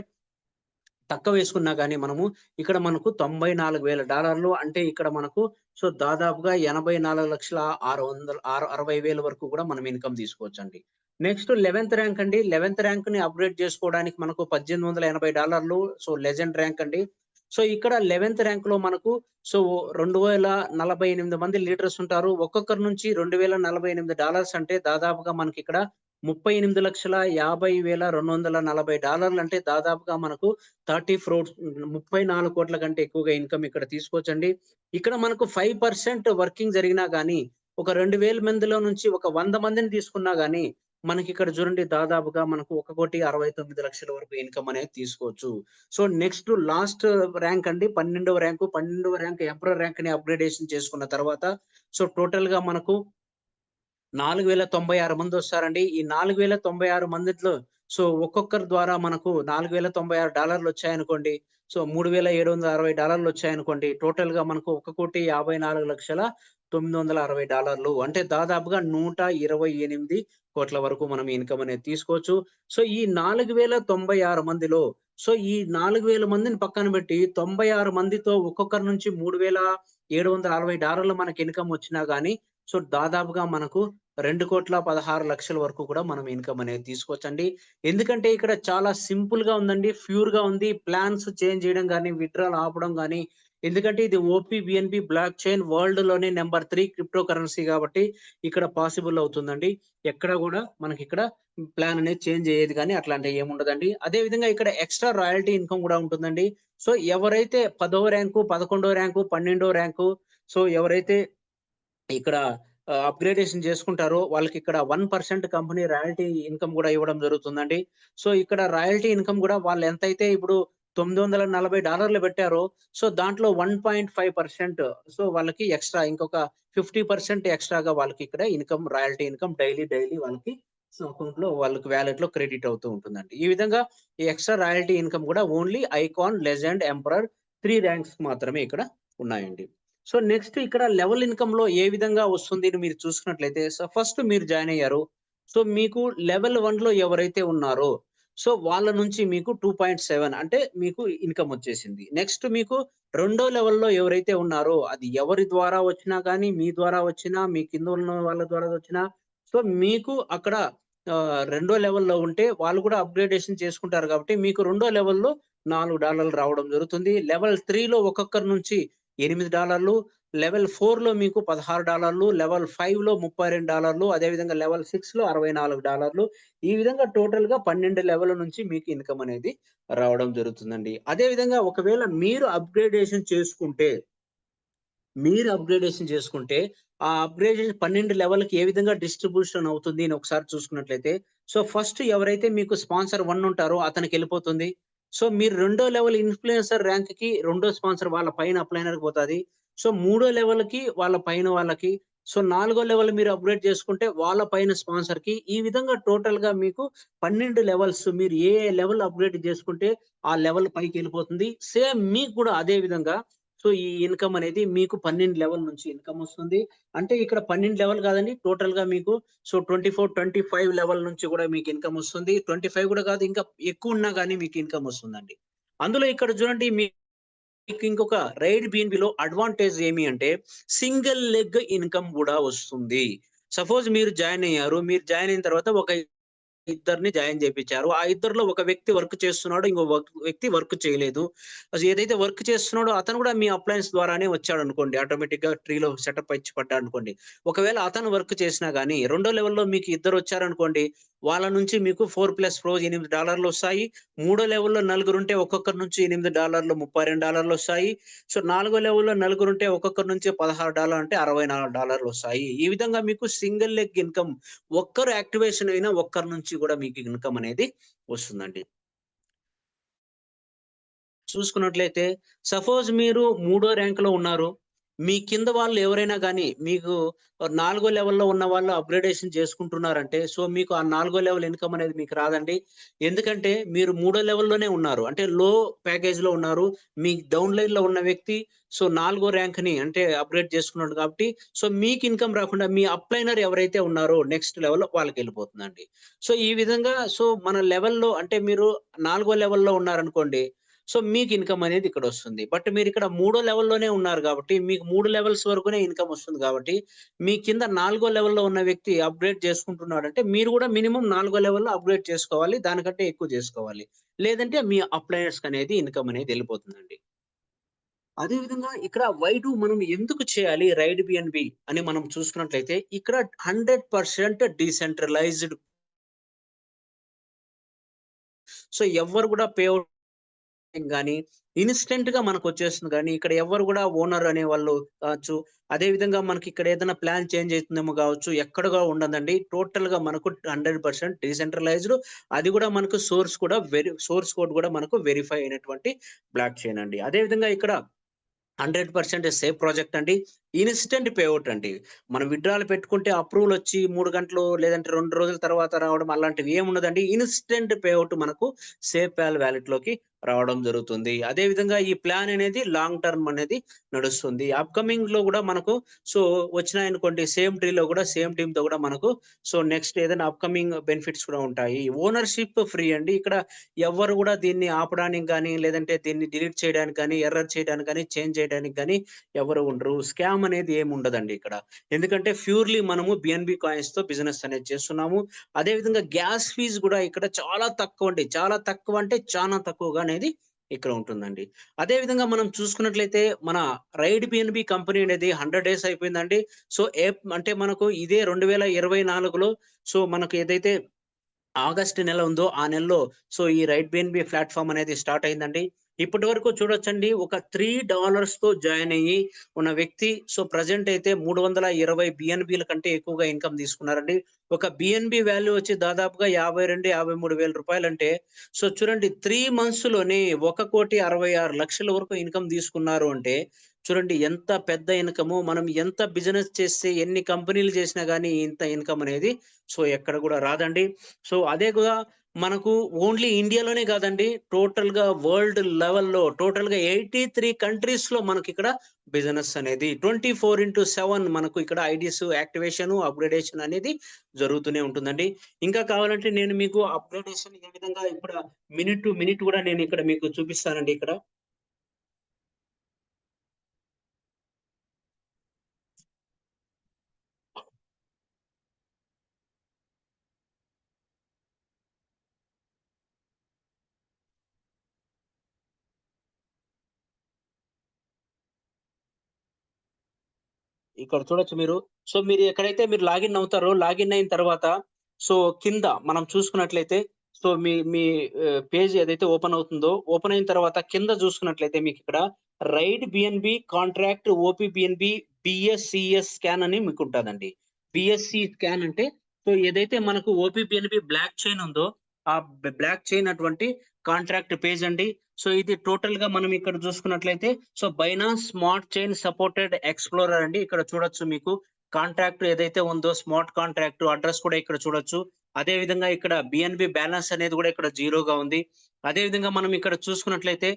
తక్కువేసుకున్నా గాని మనము ఇక్కడ మనకు $94,000 అంటే ఇక్కడ మనకు సో దాదాపుగా 84,60,000 వరకు కూడా మనం ఇన్‌కమ్ తీసుకోవచ్చండి. నెక్స్ట్ 11థ్ ర్యాంక్ అండి. 11థ్ ర్యాంక్‌ని అప్‌గ్రేడ్ చేసుకోవడానికి మనకు $1,880 సో లెజెండ్ ర్యాంక్ అండి. సో ఇక్కడ 11థ్ ర్యాంక్‌లో మనకు సో 2,048 మంది లీడర్స్ ఉంటారు. ఒక్కొక్కరి నుంచి $2,048 అంటే దాదాపుగా మనకిక్కడ $38,50,240 అంటే దాదాపుగా మనకు 30 క్రోర్స్ 34,00,00,000 కంటే ఎక్కువగా ఇన్‌కమ్ ఇక్కడ తీసుకోవచ్చండి. ఇక్కడ మనకు 5% వర్కింగ్ జరిగినా గాని, ఒక 2,000 మందిలో నుంచి ఒక 100 మందిని తీసుకున్నా గాని, మనకిక్కడ చూడండి దాదాపుగా మనకు 1,69,00,000 వరకు ఇన్‌కమ్ అనేది తీసుకోవచ్చు. సో నెక్స్ట్ లాస్ట్ ర్యాంక్ అండి 12వ ర్యాంకు. 12వ ర్యాంక్ ఎంపరర్ ర్యాంక్‌ని అప్‌గ్రేడేషన్ చేసుకున్న తర్వాత సో టోటల్‌గా మనకు 4,096 మందొస్తారండి. ఈ 4,096 మందిట్లో సో ఒక్కొక్కరి ద్వారా మనకు $4,096 వచ్చాయనుకోండి. సో $3,760 వచ్చాయనుకోండి. టోటల్‌గా మనకు 1,54,960 అంటే దాదాపుగా 128,00,00,000 వరకు మనం ఇన్‌కమ్ అనేది తీసుకోవచ్చు. సో ఈ 4,096 మందిలో సో ఈ 4,000 మందిని పక్కన పెట్టి 96 మందితో ఒక్కొక్కరి నుంచి $3,760 మనకి ఇన్‌కమ్ వచ్చినా గాని సో దాదాపుగా మనకు 2,16,00,000 వరకు కూడా మనం ఇన్‌కమ్ అనేది తీసుకోవచ్చండి. ఎందుకంటే ఇక్కడ చాలా సింపుల్‌గా ఉందండి. ప్యూర్‌గా ఉంది. ప్లాన్స్ చేంజ్ చేయడం గాని, విత్‌డ్రాల్ ఆపడం గాని, ఎందుకంటే ఇది ఓపీ బ్లాక్ చైన్ వరల్డ్‌లోనే నంబర్ 3 క్రిప్టో కరెన్సీ కాబట్టి ఇక్కడ పాసిబుల్ అవుతుందండి. ఎక్కడ గూడా మనకిక్కడ ప్లాన్ అనేది చేంజ్ అయ్యేది గాని అట్లాంటివి ఏముండదండి. అదే విధంగా ఇక్కడ ఎక్స్‌ట్రా రాయల్టీ ఇన్‌కమ్ గూడా ఉంటుందండి. సో ఎవరైతే 10వ ర్యాంకు, 11వ ర్యాంకు, 12వ ర్యాంకు సో ఎవరైతే ఇక్కడ అప్‌గ్రేడేషన్ చేసుకుంటారో వాళ్ళకిక్కడ 1% కంపెనీ రాయల్టీ ఇన్‌కమ్ గూడా ఇవ్వడం జరుగుతుందండి. సో ఇక్కడ రాయల్టీ ఇన్‌కమ్ గూడా వాళ్ళెంతైతే ఇప్పుడు $940 పెట్టారో సో దాంట్లో 1.5% సో వాళ్ళకి ఎక్స్‌ట్రా ఇంకొక 50% ఎక్స్‌ట్రాగా వాళ్ళకిక్కడ ఇన్‌కమ్ రాయల్టీ ఇన్‌కమ్ డైలీ వాళ్ళకి సో అకౌంట్‌లో వాళ్ళకి వాలెట్‌లో క్రెడిట్ అవుతూ ఉంటుందండి. ఈ విధంగా ఈ ఎక్స్‌ట్రా రాయల్టీ ఇన్‌కమ్ గూడా only icon, legend, emperor 3 ranks మాత్రమే ఇక్కడ ఉన్నాయండి. సో నెక్స్ట్ ఇక్కడ లెవెల్ ఇన్‌కమ్‌లో ఏ విధంగా వస్తుంది అని మీరు చూసుకున్నట్లయితే సో ఫస్ట్ మీరు జాయిన్ అయ్యారు. సో మీకు లెవెల్ 1లో ఎవరైతే ఉన్నారో సో వాళ్ళ నుంచి మీకు 2.7 అంటే మీకు ఇన్‌కమ్ వచ్చేసింది. నెక్స్ట్ మీకు రెండో లెవెల్‌లో ఎవరైతే ఉన్నారో అది ఎవరి ద్వారా వచ్చినా గాని, మీ ద్వారా వచ్చినా, మీ కింద ఉన్న వాళ్ళ ద్వారా వచ్చినా సో మీకు అక్కడ రెండో లెవెల్‌లో ఉంటే వాళ్ళు కూడా అప్‌గ్రేడేషన్ చేసుకుంటారు కాబట్టి మీకు రెండో లెవెల్‌లో $4 రావడం జరుగుతుంది. లెవెల్ 3లో ఒక్కొక్కరి నుంచి $8, లెవెల్ 4లో మీకు $16, లెవెల్ 5లో $32, అదేవిధంగా లెవెల్ 6లో $64. ఈ విధంగా టోటల్‌గా 12 లెవెల్ నుంచి మీకు ఇన్‌కమ్ అనేది రావడం జరుగుతుందండి. అదే విధంగా ఒకవేళ మీరు అప్‌గ్రేడేషన్ చేసుకుంటే, ఆ అప్‌గ్రేడేషన్ 12 లెవెల్‌కి ఏ విధంగా డిస్ట్రిబ్యూషన్ అవుతుంది అని ఒకసారి చూసుకున్నట్లయితే, సో, ఫస్ట్ ఎవరైతే మీకు స్పాన్సర్ 1 ఉంటారో అతనికెళ్ళిపోతుంది. సో, మీరు రెండో లెవెల్ ఇన్‌ఫ్లుయెన్సర్ ర్యాంక్‌కి రెండో స్పాన్సర్ వాళ్ళ పైన అప్‌లైనర్‌కి పోతాది. సో, మూడో లెవెల్‌కి వాళ్ళ పైన వాళ్ళకి, సో, నాలుగో లెవెల్ మీరు అప్‌గ్రేడ్ చేసుకుంటే వాళ్ళ పైన స్పాన్సర్‌కి, ఈ విధంగా టోటల్‌గా మీకు 12 లెవెల్స్ మీరు ఏ లెవెల్ అప్‌గ్రేడ్ చేసుకుంటే ఆ లెవెల్ పైకెళ్ళిపోతుంది. సేమ్ మీకు కూడా అదే విధంగా సో, ఈ ఇన్‌కమ్ అనేది మీకు 12 లెవెల్ నుంచి ఇన్‌కమొస్తుంది. అంటే ఇక్కడ 12 లెవెల్ కాదండి. టోటల్‌గా మీకు సో, 24, 25 లెవెల్ నుంచి కూడా మీకు ఇన్‌కమొస్తుంది. 25 కూడా కాదు ఇంకా ఎక్కువున్నా గాని మీకు ఇన్‌కమొస్తుందండి. అందులో ఇక్కడ చూడండి మీకు ఇంకొక రైడ్ బీఎన్‌బిలో అడ్వాంటేజ్ ఏమి అంటే సింగిల్ లెగ్ ఇన్‌కమ్ గూడా వస్తుంది. సపోజ్ మీరు జాయిన్ అయ్యారు. మీరు జాయిన్ అయిన తర్వాత ఒక ఇద్దరిని జాయిన్ చేపిచ్చారు. ఆ ఇద్దరిలో ఒక వ్యక్తి వర్క్ చేస్తున్నాడు. ఇంకో వ్యక్తి వర్క్ చేయలేదు. అసలు ఏదైతే వర్క్ చేస్తున్నాడో అతను కూడా మీ అప్లయన్స్ ద్వారానే వచ్చాడనుకోండి. ఆటోమేటిక్‌గా ట్రీలో సెటప్ ఇచ్చి పడ్డాడనుకోండి. ఒకవేళ అతను వర్క్ చేసినా గాని రెండో లెవెల్‌లో మీకు ఇద్దరొచ్చారనుకోండి. వాళ్ళ నుంచి మీకు 4+4 $8 వస్తాయి. మూడో లెవెల్‌లో నలుగురుంటే ఒక్కొక్కరి నుంచి $8 $32 వస్తాయి. సో, నాలుగో లెవెల్‌లో నలుగురుంటే ఒక్కొక్కరి నుంచి $16 అంటే $64 వస్తాయి. ఈ విధంగా మీకు సింగిల్ లెగ్ ఇన్‌కమ్ ఒక్కరు యాక్టివేషన్ అయినా ఒక్కరి నుంచి గూడా మీకు ఇన్‌కమ్ అనేది వస్తుందండి. చూసుకున్నట్లయితే సపోజ్ మీరు మూడో ర్యాంక్‌లో ఉన్నారు. మీ కింద వాళ్ళు ఎవరైనా గాని మీకు నాలుగో లెవెల్‌లో ఉన్న వాళ్ళు అప్‌గ్రేడేషన్ చేసుకుంటున్నారంటే, సో, మీకు ఆ నాలుగో లెవెల్ ఇన్‌కమ్ అనేది మీకు రాదండి. ఎందుకంటే మీరు మూడో లెవెల్‌లోనే ఉన్నారు. అంటే లో ప్యాకేజ్‌లో ఉన్నారు. మీ డౌన్ లైన్‌లో ఉన్న వ్యక్తి సో, నాలుగో ర్యాంక్‌ని అంటే అప్‌గ్రేడ్ చేసుకున్నాడు కాబట్టి, సో, మీకు ఇన్‌కమ్ రాకుండా మీ అప్‌లైనర్ ఎవరైతే ఉన్నారో నెక్స్ట్ లెవెల్ వాళ్ళకెళ్ళిపోతుందండి. సో, ఈ విధంగా సో, మన లెవెల్‌లో అంటే మీరు నాలుగో లెవెల్‌లో ఉన్నారనుకోండి. సో, మీకు ఇన్‌కమ్ అనేది ఇక్కడొస్తుంది. బట్ మీరిక్కడ మూడో లెవెల్‌లోనే ఉన్నారు గాబట్టి, మీకు 3 లెవెల్స్ వరకునే ఇన్‌కమ్ ఒస్తుంది గాబట్టి, మీ కింద నాలుగో లెవెల్‌లో ఉన్న వ్యక్తి అప్‌గ్రేడ్ చేసుకుంటున్నాడంటే, మీరు గూడా మినిమమ్ నాలుగో లెవెల్‌లో అప్‌గ్రేడ్ చేసుకోవాలి. దానికంటే ఎక్కువ జేసుకోవాలి. లేదంటే మీ అప్లయర్స్‌కనేది ఇన్‌కమ్ అనేది ఎళ్ళిపోతుందండి. అదే విధంగా ఇక్కడ వై డు మనం ఎందుకు చేయాలి రైడ్ బిఎన్‌బి అని మనం చూసుకున్నట్లయితే, ఇక్కడ 100% డీసెంట్రలైజ్డ్ సో, ఎవ్వరు గూడా గాని, ఇన్‌స్టంట్‌గా మనకొచ్చేస్తుంది గానీ, ఇక్కడ ఎవ్వరు గూడా ఓనర్ అనేవాళ్ళు కావచ్చు. అదే విధంగా మనకిక్కడ ఏదైనా ప్లాన్ చేంజ్ అయితుందేమో గావచ్చు. ఎక్కడగా ఉండదండి. టోటల్‌గా మనకు 100% డీసెంట్రలైజ్డ్. అది గూడా మనకు సోర్స్ కోడ్ గూడా మనకు వెరిఫై అయినటువంటి బ్లాక్ చైన్ అండి. అదే విధంగా ఇక్కడ 100% సేఫ్ ప్రాజెక్ట్ అండి. ఇన్‌స్టంట్ పేఔట్ అండి. మనం విత్‌డ్రాలు పెట్టుకుంటే అప్రూవలొచ్చి 3 గంటలు లేదంటే 2 రోజుల తర్వాత రావడం అలాంటివి ఏముండదండి. ఇన్‌స్టంట్ పేఔట్ మనకు సేఫ్ వాలెట్‌లోకి రావడం జరుగుతుంది. అదే విధంగా ఈ ప్లాన్ అనేది లాంగ్ టర్మ్ అనేది నడుస్తుంది. అప్‌కమింగ్‌లో గూడా మనకు సో, వచ్చినాయనుకోండి సేమ్ ట్రీలో గూడా సేమ్ టీమ్‌తో గూడా మనకు సో, నెక్స్ట్ ఏదైనా అప్‌కమింగ్ బెనిఫిట్స్ కూడా ఉంటాయి. ఓనర్‌షిప్ ఫ్రీ అండి. ఇక్కడ ఎవ్వరు గూడా దీన్ని ఆపడానికి గాని, లేదంటే దీన్ని డిలీట్ చేయడానికి గాని, ఎర్రర్ చేయడానికి గాని, చేంజ్ చేయడానికి గాని ఎవరు ఉండరు. స్కామ్ అనేది ఏముండదండి ఇక్కడ. ఎందుకంటే ప్యూర్‌లీ మనము బిఎన్‌బి కాయిన్స్‌తో బిజినెస్ అనేది చేస్తున్నాము. అదే విధంగా గ్యాస్ ఫీస్ గూడా ఇక్కడ చాలా తక్కువండి. చాలా తక్కువంటే చానా తక్కువగా అనేది ఇక్కడ ఉంటుందండి. అదే విధంగా మనం చూసుకున్నట్లయితే మన రైడ్ బిఎన్‌బి కంపెనీ అనేది 100 డేస్ అయిపోయిందండి. సో, అంటే మనకు ఇదే 2024లో సో, మనకు ఏదైతే ఆగస్ట్ నెల ఉందో, ఆ నెలలో సో, ఈ రైట్ బిఎన్‌బి ప్లాట్‌ఫార్మ్ అనేది స్టార్ట్ అయిందండి. ఇప్పటి వరకు చూడొచ్చండి ఒక $3తో జాయిన్ అయ్యి ఉన్న వ్యక్తి సో, ప్రెజెంట్ అయితే 320 బిఎన్‌బిల కంటే ఎక్కువగా ఇన్‌కమ్ తీసుకున్నారండి. ఒక బిఎన్‌బి వాల్యూ వచ్చి దాదాపుగా 52, 53 వేల రూపాయలంటే సో, చూడండి 3 మంత్స్‌లోనే 1,66,00,000 వరకు ఇన్‌కమ్ తీసుకున్నారు అంటే, చూడండి ఎంత పెద్ద ఇన్‌కము. మనం ఎంత బిజినెస్ చేస్తే, ఎన్ని కంపెనీలు చేసినా గాని ఇంత ఇన్‌కమ్ అనేది సో, ఎక్కడ గూడా రాదండి. సో, అదే కూడా మనకు ఓన్లీ ఇండియాలోనే కాదండి. టోటల్‌గా వరల్డ్ లెవెల్‌లో టోటల్‌గా 83 కంట్రీస్‌లో మనకిక్కడ బిజినెస్ అనేది 24/7 మనకు ఇక్కడ ఐడీస్ యాక్టివేషను, అప్‌గ్రేడేషన్ అనేది జరుగుతూనే ఉంటుందండి. ఇంకా కావాలంటే నేను మీకు అప్‌గ్రేడేషన్ ఏ విధంగా ఇక్కడ మినిట్ టు మినిట్ కూడా నేనిక్కడ మీకు చూపిస్తానండి ఇక్కడ. ఇక్కడ చూడొచ్చు మీరు. సో, మీరు ఎక్కడైతే మీరు లాగిన్ అవుతారో, లాగిన్ అయిన తర్వాత సో, కింద మనం చూసుకున్నట్లయితే సో, మీ మీ పేజ్ ఏదైతే ఓపెన్ అవుతుందో, ఓపెన్ అయిన తర్వాత కింద చూసుకున్నట్లయితే మీకిక్కడ ride BNB contract ఓపీబీఎన్‌బి BSCS scan అని మీకుంటాదండి. బిఎస్‌సి స్కాన్ అంటే సో, ఏదైతే మనకు ఓపీబీఎన్‌బి బ్లాక్ చైన్ ఉందో, ఆ బ్లాక్ చైన్ అటువంటి కాంట్రాక్ట్ పేజ్ అండి. సో, ఇది టోటల్‌గా మనం ఇక్కడ చూసుకున్నట్లయితే so, Binance smart chain supported explorer అండి. ఇక్కడ చూడొచ్చు మీకు కాంట్రాక్ట్ ఏదైతే ఉందో స్మార్ట్ కాంట్రాక్ట్ అడ్రెస్ కూడా ఇక్కడ చూడొచ్చు. అదే విధంగా ఇక్కడ బిఎన్‌బి బ్యాలెన్స్ అనేది కూడా ఇక్కడ జీరోగా ఉంది. అదే విధంగా మనం ఇక్కడ చూసుకున్నట్లయితే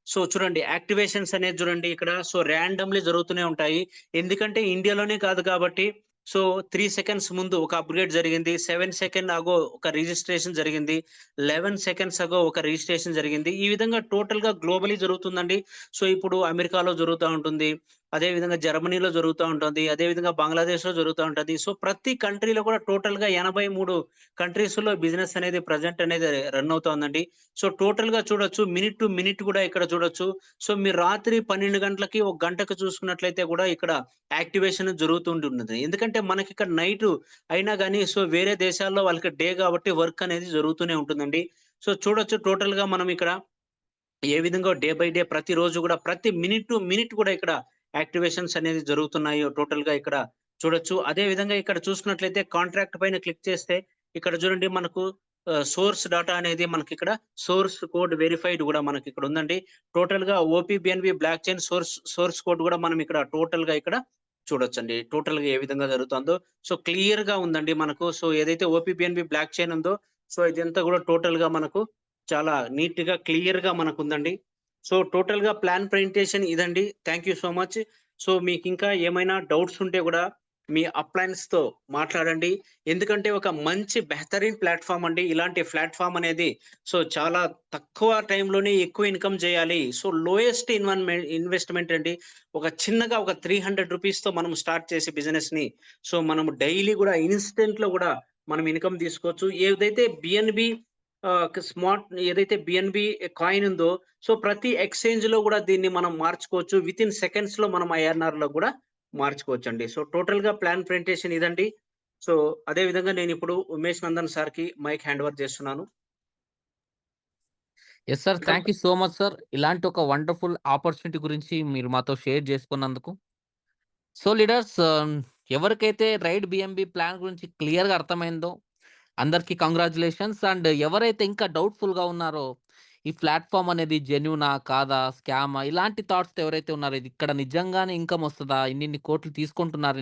సో, చూడండి యాక్టివేషన్స్ అనేది చూడండి ఇక్కడ సో, రాండమ్‌లీ జరుగుతూనే ఉంటాయి. ఎందుకంటే ఇండియాలోనే కాదు కాబట్టి సో, 3 సెకండ్స్ ముందు ఒక అప్‌గ్రేడ్ జరిగింది. 7 సెకండ్ అగో ఒక రిజిస్ట్రేషన్ జరిగింది. 11 సెకండ్స్ అగో ఒక రిజిస్ట్రేషన్ జరిగింది. ఈ విధంగా టోటల్‌గా గ్లోబలీ జరుగుతుందండి. సో, ఇప్పుడు అమెరికాలో జరుగుతా ఉంటుంది. అదే విధంగా జర్మనీలో జరుగుతా ఉంటుంది. అదే విధంగా బంగ్లాదేశ్‌లో జరుగుతా ఉంటది. సో, ప్రతి కంట్రీలో కూడా టోటల్‌గా 83 కంట్రీస్‌లో బిజినెస్ అనేది ప్రెజెంట్ అనేది రన్ అవుతోందండి. సో, టోటల్‌గా చూడొచ్చు మినిట్ టు మినిట్ కూడా ఇక్కడ చూడొచ్చు. సో, మీరు రాత్రి 12 గంటలకి, ఒక గంటకు చూసుకున్నట్లయితే కూడా ఇక్కడ యాక్టివేషన్ జరుగుతుంటున్నది. ఎందుకంటే మనకిక్కడ నైటు అయినా గాని సో, వేరే దేశాల్లో వాళ్ళకి డే కాబట్టి వర్క్ అనేది జరుగుతూనే ఉంటుందండి. సో, చూడొచ్చు టోటల్‌గా మనం ఇక్కడ ఏ విధంగా డే బై డే ప్రతిరోజు గూడా ప్రతి మినిట్ టు మినిట్ కూడా ఇక్కడ యాక్టివేషన్స్ అనేది జరుగుతున్నాయో టోటల్‌గా ఇక్కడ చూడొచ్చు. అదే విధంగా ఇక్కడ చూసుకున్నట్లయితే కాంట్రాక్ట్ పైన క్లిక్ చేస్తే ఇక్కడ చూడండి మనకు సోర్స్ డాటా అనేది మనకిక్కడ సోర్స్ కోడ్ వెరిఫైడ్ గూడా మనకిక్కడ ఉందండి. టోటల్‌గా ఓపీబీఎన్‌బి బ్లాక్ చైన్ సోర్స్ కోడ్ గూడా మనం ఇక్కడ టోటల్‌గా ఇక్కడ చూడొచ్చండి. టోటల్‌గా ఏ విధంగా జరుగుతుందో. సో, క్లియర్‌గా ఉందండి మనకు. సో, ఏదైతే ఓపీబీఎన్‌బి బ్లాక్ చైన్ ఉందో సో, ఇదంతా గూడా టోటల్‌గా మనకు చాలా నీట్‌గా, క్లియర్‌గా మనకుందండి. సో, టోటల్‌గా ప్లాన్ ప్రెజెంటేషన్ ఇదండి. Thank you so much. So, మీకింకా ఏమైనా డౌట్స్ ఉంటే గూడా మీ అప్లయన్స్‌తో మాట్లాడండి. ఎందుకంటే ఒక మంచి బెహతరీన్ ప్లాట్‌ఫార్మ్ అండి. ఇలాంటి ప్లాట్‌ఫార్మ్ అనేది సో, చాలా తక్కువ టైంలోనే ఎక్కువ ఇన్‌కమ్ చేయాలి. సో, లోయెస్ట్ ఇన్వెస్ట్‌మెంట్ అండి. ఒక చిన్నగా ఒక రూ. 300తో మనం స్టార్ట్ చేసి బిజినెస్‌ని సో, మనము డైలీ గూడా ఇన్‌స్టంట్‌లో గూడా మనం ఇన్‌కమ్ తీసుకోవచ్చు. ఏదైతే బిఎన్‌బి స్మార్ట్ ఏదైతే బిఎన్‌బి కాయిన్ ఉందో, సో ప్రతి ఎక్స్‌చేంజ్‌లో గూడా దీన్ని మనం మార్చుకోవచ్చు. వితిన్ సెకండ్స్‌లో మనం ఐఎన్ఆర్‌లో గూడా మార్చుకోవచ్చండి. సో టోటల్‌గా ప్లాన్ ప్రెజెంటేషన్ ఇదండి. సో అదే విధంగా నేనిప్పుడు ఉమేష్ నందన్ సార్‌కి మైక్ హ్యాండ్ ఓవర్ చేస్తున్నాను. Yes sir. Welcome. Thank you so much sir. ఇలాంటి ఒక వండర్‌ఫుల్ ఆపర్చునిటీ గురించి మీరు మాతో షేర్ చేసుకున్నందుకు. సో లీడర్స్, ఎవరికైతే రైడ్ బిఎంబి ప్లాన్ గురించి క్లియర్‌గా అర్థమైందో అందరికి కంగ్రాచ్యులేషన్స్. అండ్ ఎవరైతే ఇంకా డౌట్‌ఫుల్‌గా ఉన్నారో, ఈ ప్లాట్‌ఫార్మ్ అనేది జెన్యూనా? కాదా? స్కామా? ఇలాంటి థాట్స్‌తో ఎవరైతే ఉన్నారో, ఇది ఇక్కడ నిజంగానే ఇన్‌కమ్ వస్తదా? ఇన్నిన్ని కోట్లు తీసుకుంటున్నారు.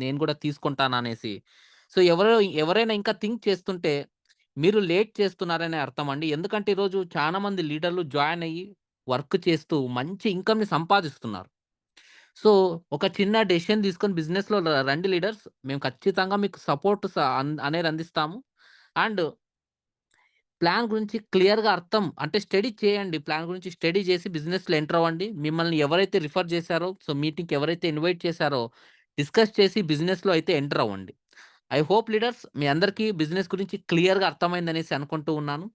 నేను కూడా తీసుకుంటానా అనేసి. సో, ఎవరైనా ఇంకా థింక్ చేస్తుంటే, మీరు లేట్ చేస్తున్నారనే అర్థం అండి. ఎందుకంటే ఈరోజు చాలా మంది లీడర్‌లు జాయిన్ అయ్యి, వర్క్ చేస్తూ మంచి ఇన్‌కమ్‌ని సంపాదిస్తున్నారు. సో, ఒక చిన్న డెసిషన్ తీసుకొని బిజినెస్‌లో రండి లీడర్స్. మేము ఖచ్చితంగా మీకు సపోర్ట్ అనేది అందిస్తాము. అండ్ ప్లాన్ గురించి క్లియర్‌గా అర్థం అంటే స్టడీ చేయండి. ప్లాన్ గురించి స్టడీ చేసి బిజినెస్‌లో ఎంటర్ అవ్వండి. మిమ్మల్ని ఎవరైతే రిఫర్ చేశారో, సో, మీటింగ్‌కి ఎవరైతే ఇన్వైట్ చేశారో, డిస్కస్ చేసి బిజినెస్‌లో అయితే ఎంటర్ అవ్వండి. ఐ హోప్ లీడర్స్ మీ అందరికీ బిజినెస్ గురించి క్లియర్‌గా అర్థమైందనేసి అనుకుంటూ ఉన్నాను.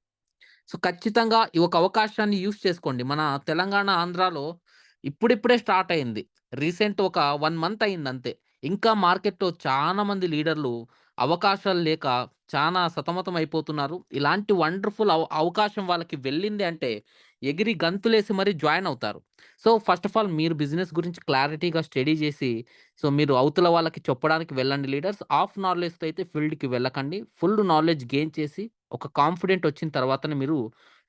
సో, ఖచ్చితంగా ఈ ఒక అవకాశాన్ని యూజ్ చేసుకోండి. మన తెలంగాణ, ఆంధ్రాలో ఇప్పుడిప్పుడే స్టార్ట్ అయింది. రీసెంట్ ఒక 1 మంత్ అయిందంతే. ఇంకా మార్కెట్‌లో చాలా మంది లీడర్లు అవకాశాలు లేక చానా సతమతం అయిపోతున్నారు. ఇలాంటి వండర్‌ఫుల్ అవకాశం వాళ్ళకి వెళ్ళింది అంటే ఎగిరి గంతులేసి మరి జాయిన్ అవుతారు. సో, ఫస్ట్ ఆఫ్ ఆల్ మీరు బిజినెస్ గురించి క్లారిటీగా స్టడీ చేసి, సో, మీరు అవతల వాళ్ళకి చెప్పడానికి వెళ్ళండి లీడర్స్. హాఫ్ నాలెడ్జ్‌తో అయితే ఫీల్డ్‌కి వెళ్ళకండి. ఫుల్ నాలెడ్జ్ గెయిన్ చేసి ఒక కాన్ఫిడెంట్ వచ్చిన తర్వాతనే మీరు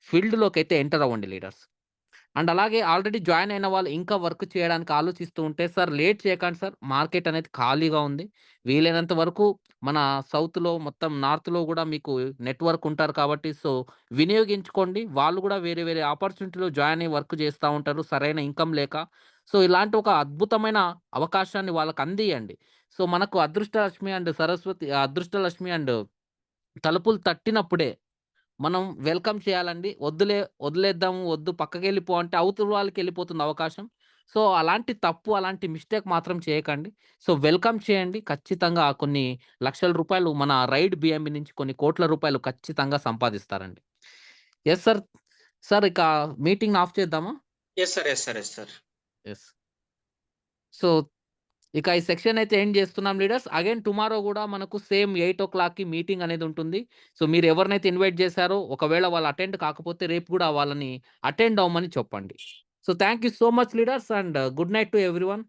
ఫీల్డ్‌లోకైతే ఎంటర్ అవ్వండి లీడర్స్. అండ్ అలాగే ఆల్రెడీ జాయిన్ అయిన వాళ్ళు ఇంకా వర్క్ చేయడానికి ఆలోచిస్తూ ఉంటే, సార్ లేట్ చేయకండి సార్. మార్కెట్ అనేది ఖాళీగా ఉంది. వీలైనంత వరకు మన సౌత్‌లో మొత్తం నార్త్‌లో గూడా మీకు నెట్‌వర్క్ ఉంటారు కాబట్టి సో, వినియోగించుకోండి. వాళ్ళు గూడా వేరే వేరే ఆపర్చునిటీలో జాయిన్ అయ్యి వర్క్ చేస్తా ఉంటారు సరైన ఇన్‌కమ్ లేక. సో, ఇలాంటి ఒక అద్భుతమైన అవకాశాన్ని వాళ్ళకి అందియండి. సో, మనకు అదృష్టలక్ష్మి అండ్ అదృష్టలక్ష్మి అండ్ తలుపులు తట్టినప్పుడే మనం వెల్కమ్ చేయాలండి. వదిలేద్దాము, వద్దు పక్కకెళ్ళిపో అంటే అవతల వాళ్ళకెళ్ళిపోతుంది అవకాశం. సో, అలాంటి తప్పు, అలాంటి మిస్టేక్ మాత్రం చేయకండి. సో, వెల్కమ్ చేయండి. ఖచ్చితంగా కొన్ని లక్షల రూపాయలు మన రైడ్ బిఎంబి నుంచి కొన్ని కోట్ల రూపాయలు ఖచ్చితంగా సంపాదిస్తారండి. Yes sir. సార్ ఇక మీటింగ్‌ని ఆఫ్ చేద్దామా? Yes sir. Yes sir. Yes sir. Yes. So ఇక ఈ సెక్షన్ అయితే ఎండ్ చేస్తున్నాం లీడర్స్. అగైన్ టుమారో గూడా మనకు సేమ్ 8:00కి మీటింగ్ అనేది ఉంటుంది. సో, మీరు ఎవరినైతే ఇన్వైట్ చేశారో ఒకవేళ వాళ్ళు అటెండ్ కాకపోతే రేపు గూడా వాళ్ళని అటెండ్ అవ్వమని చెప్పండి. So, thank you so much leaders and good night to everyone.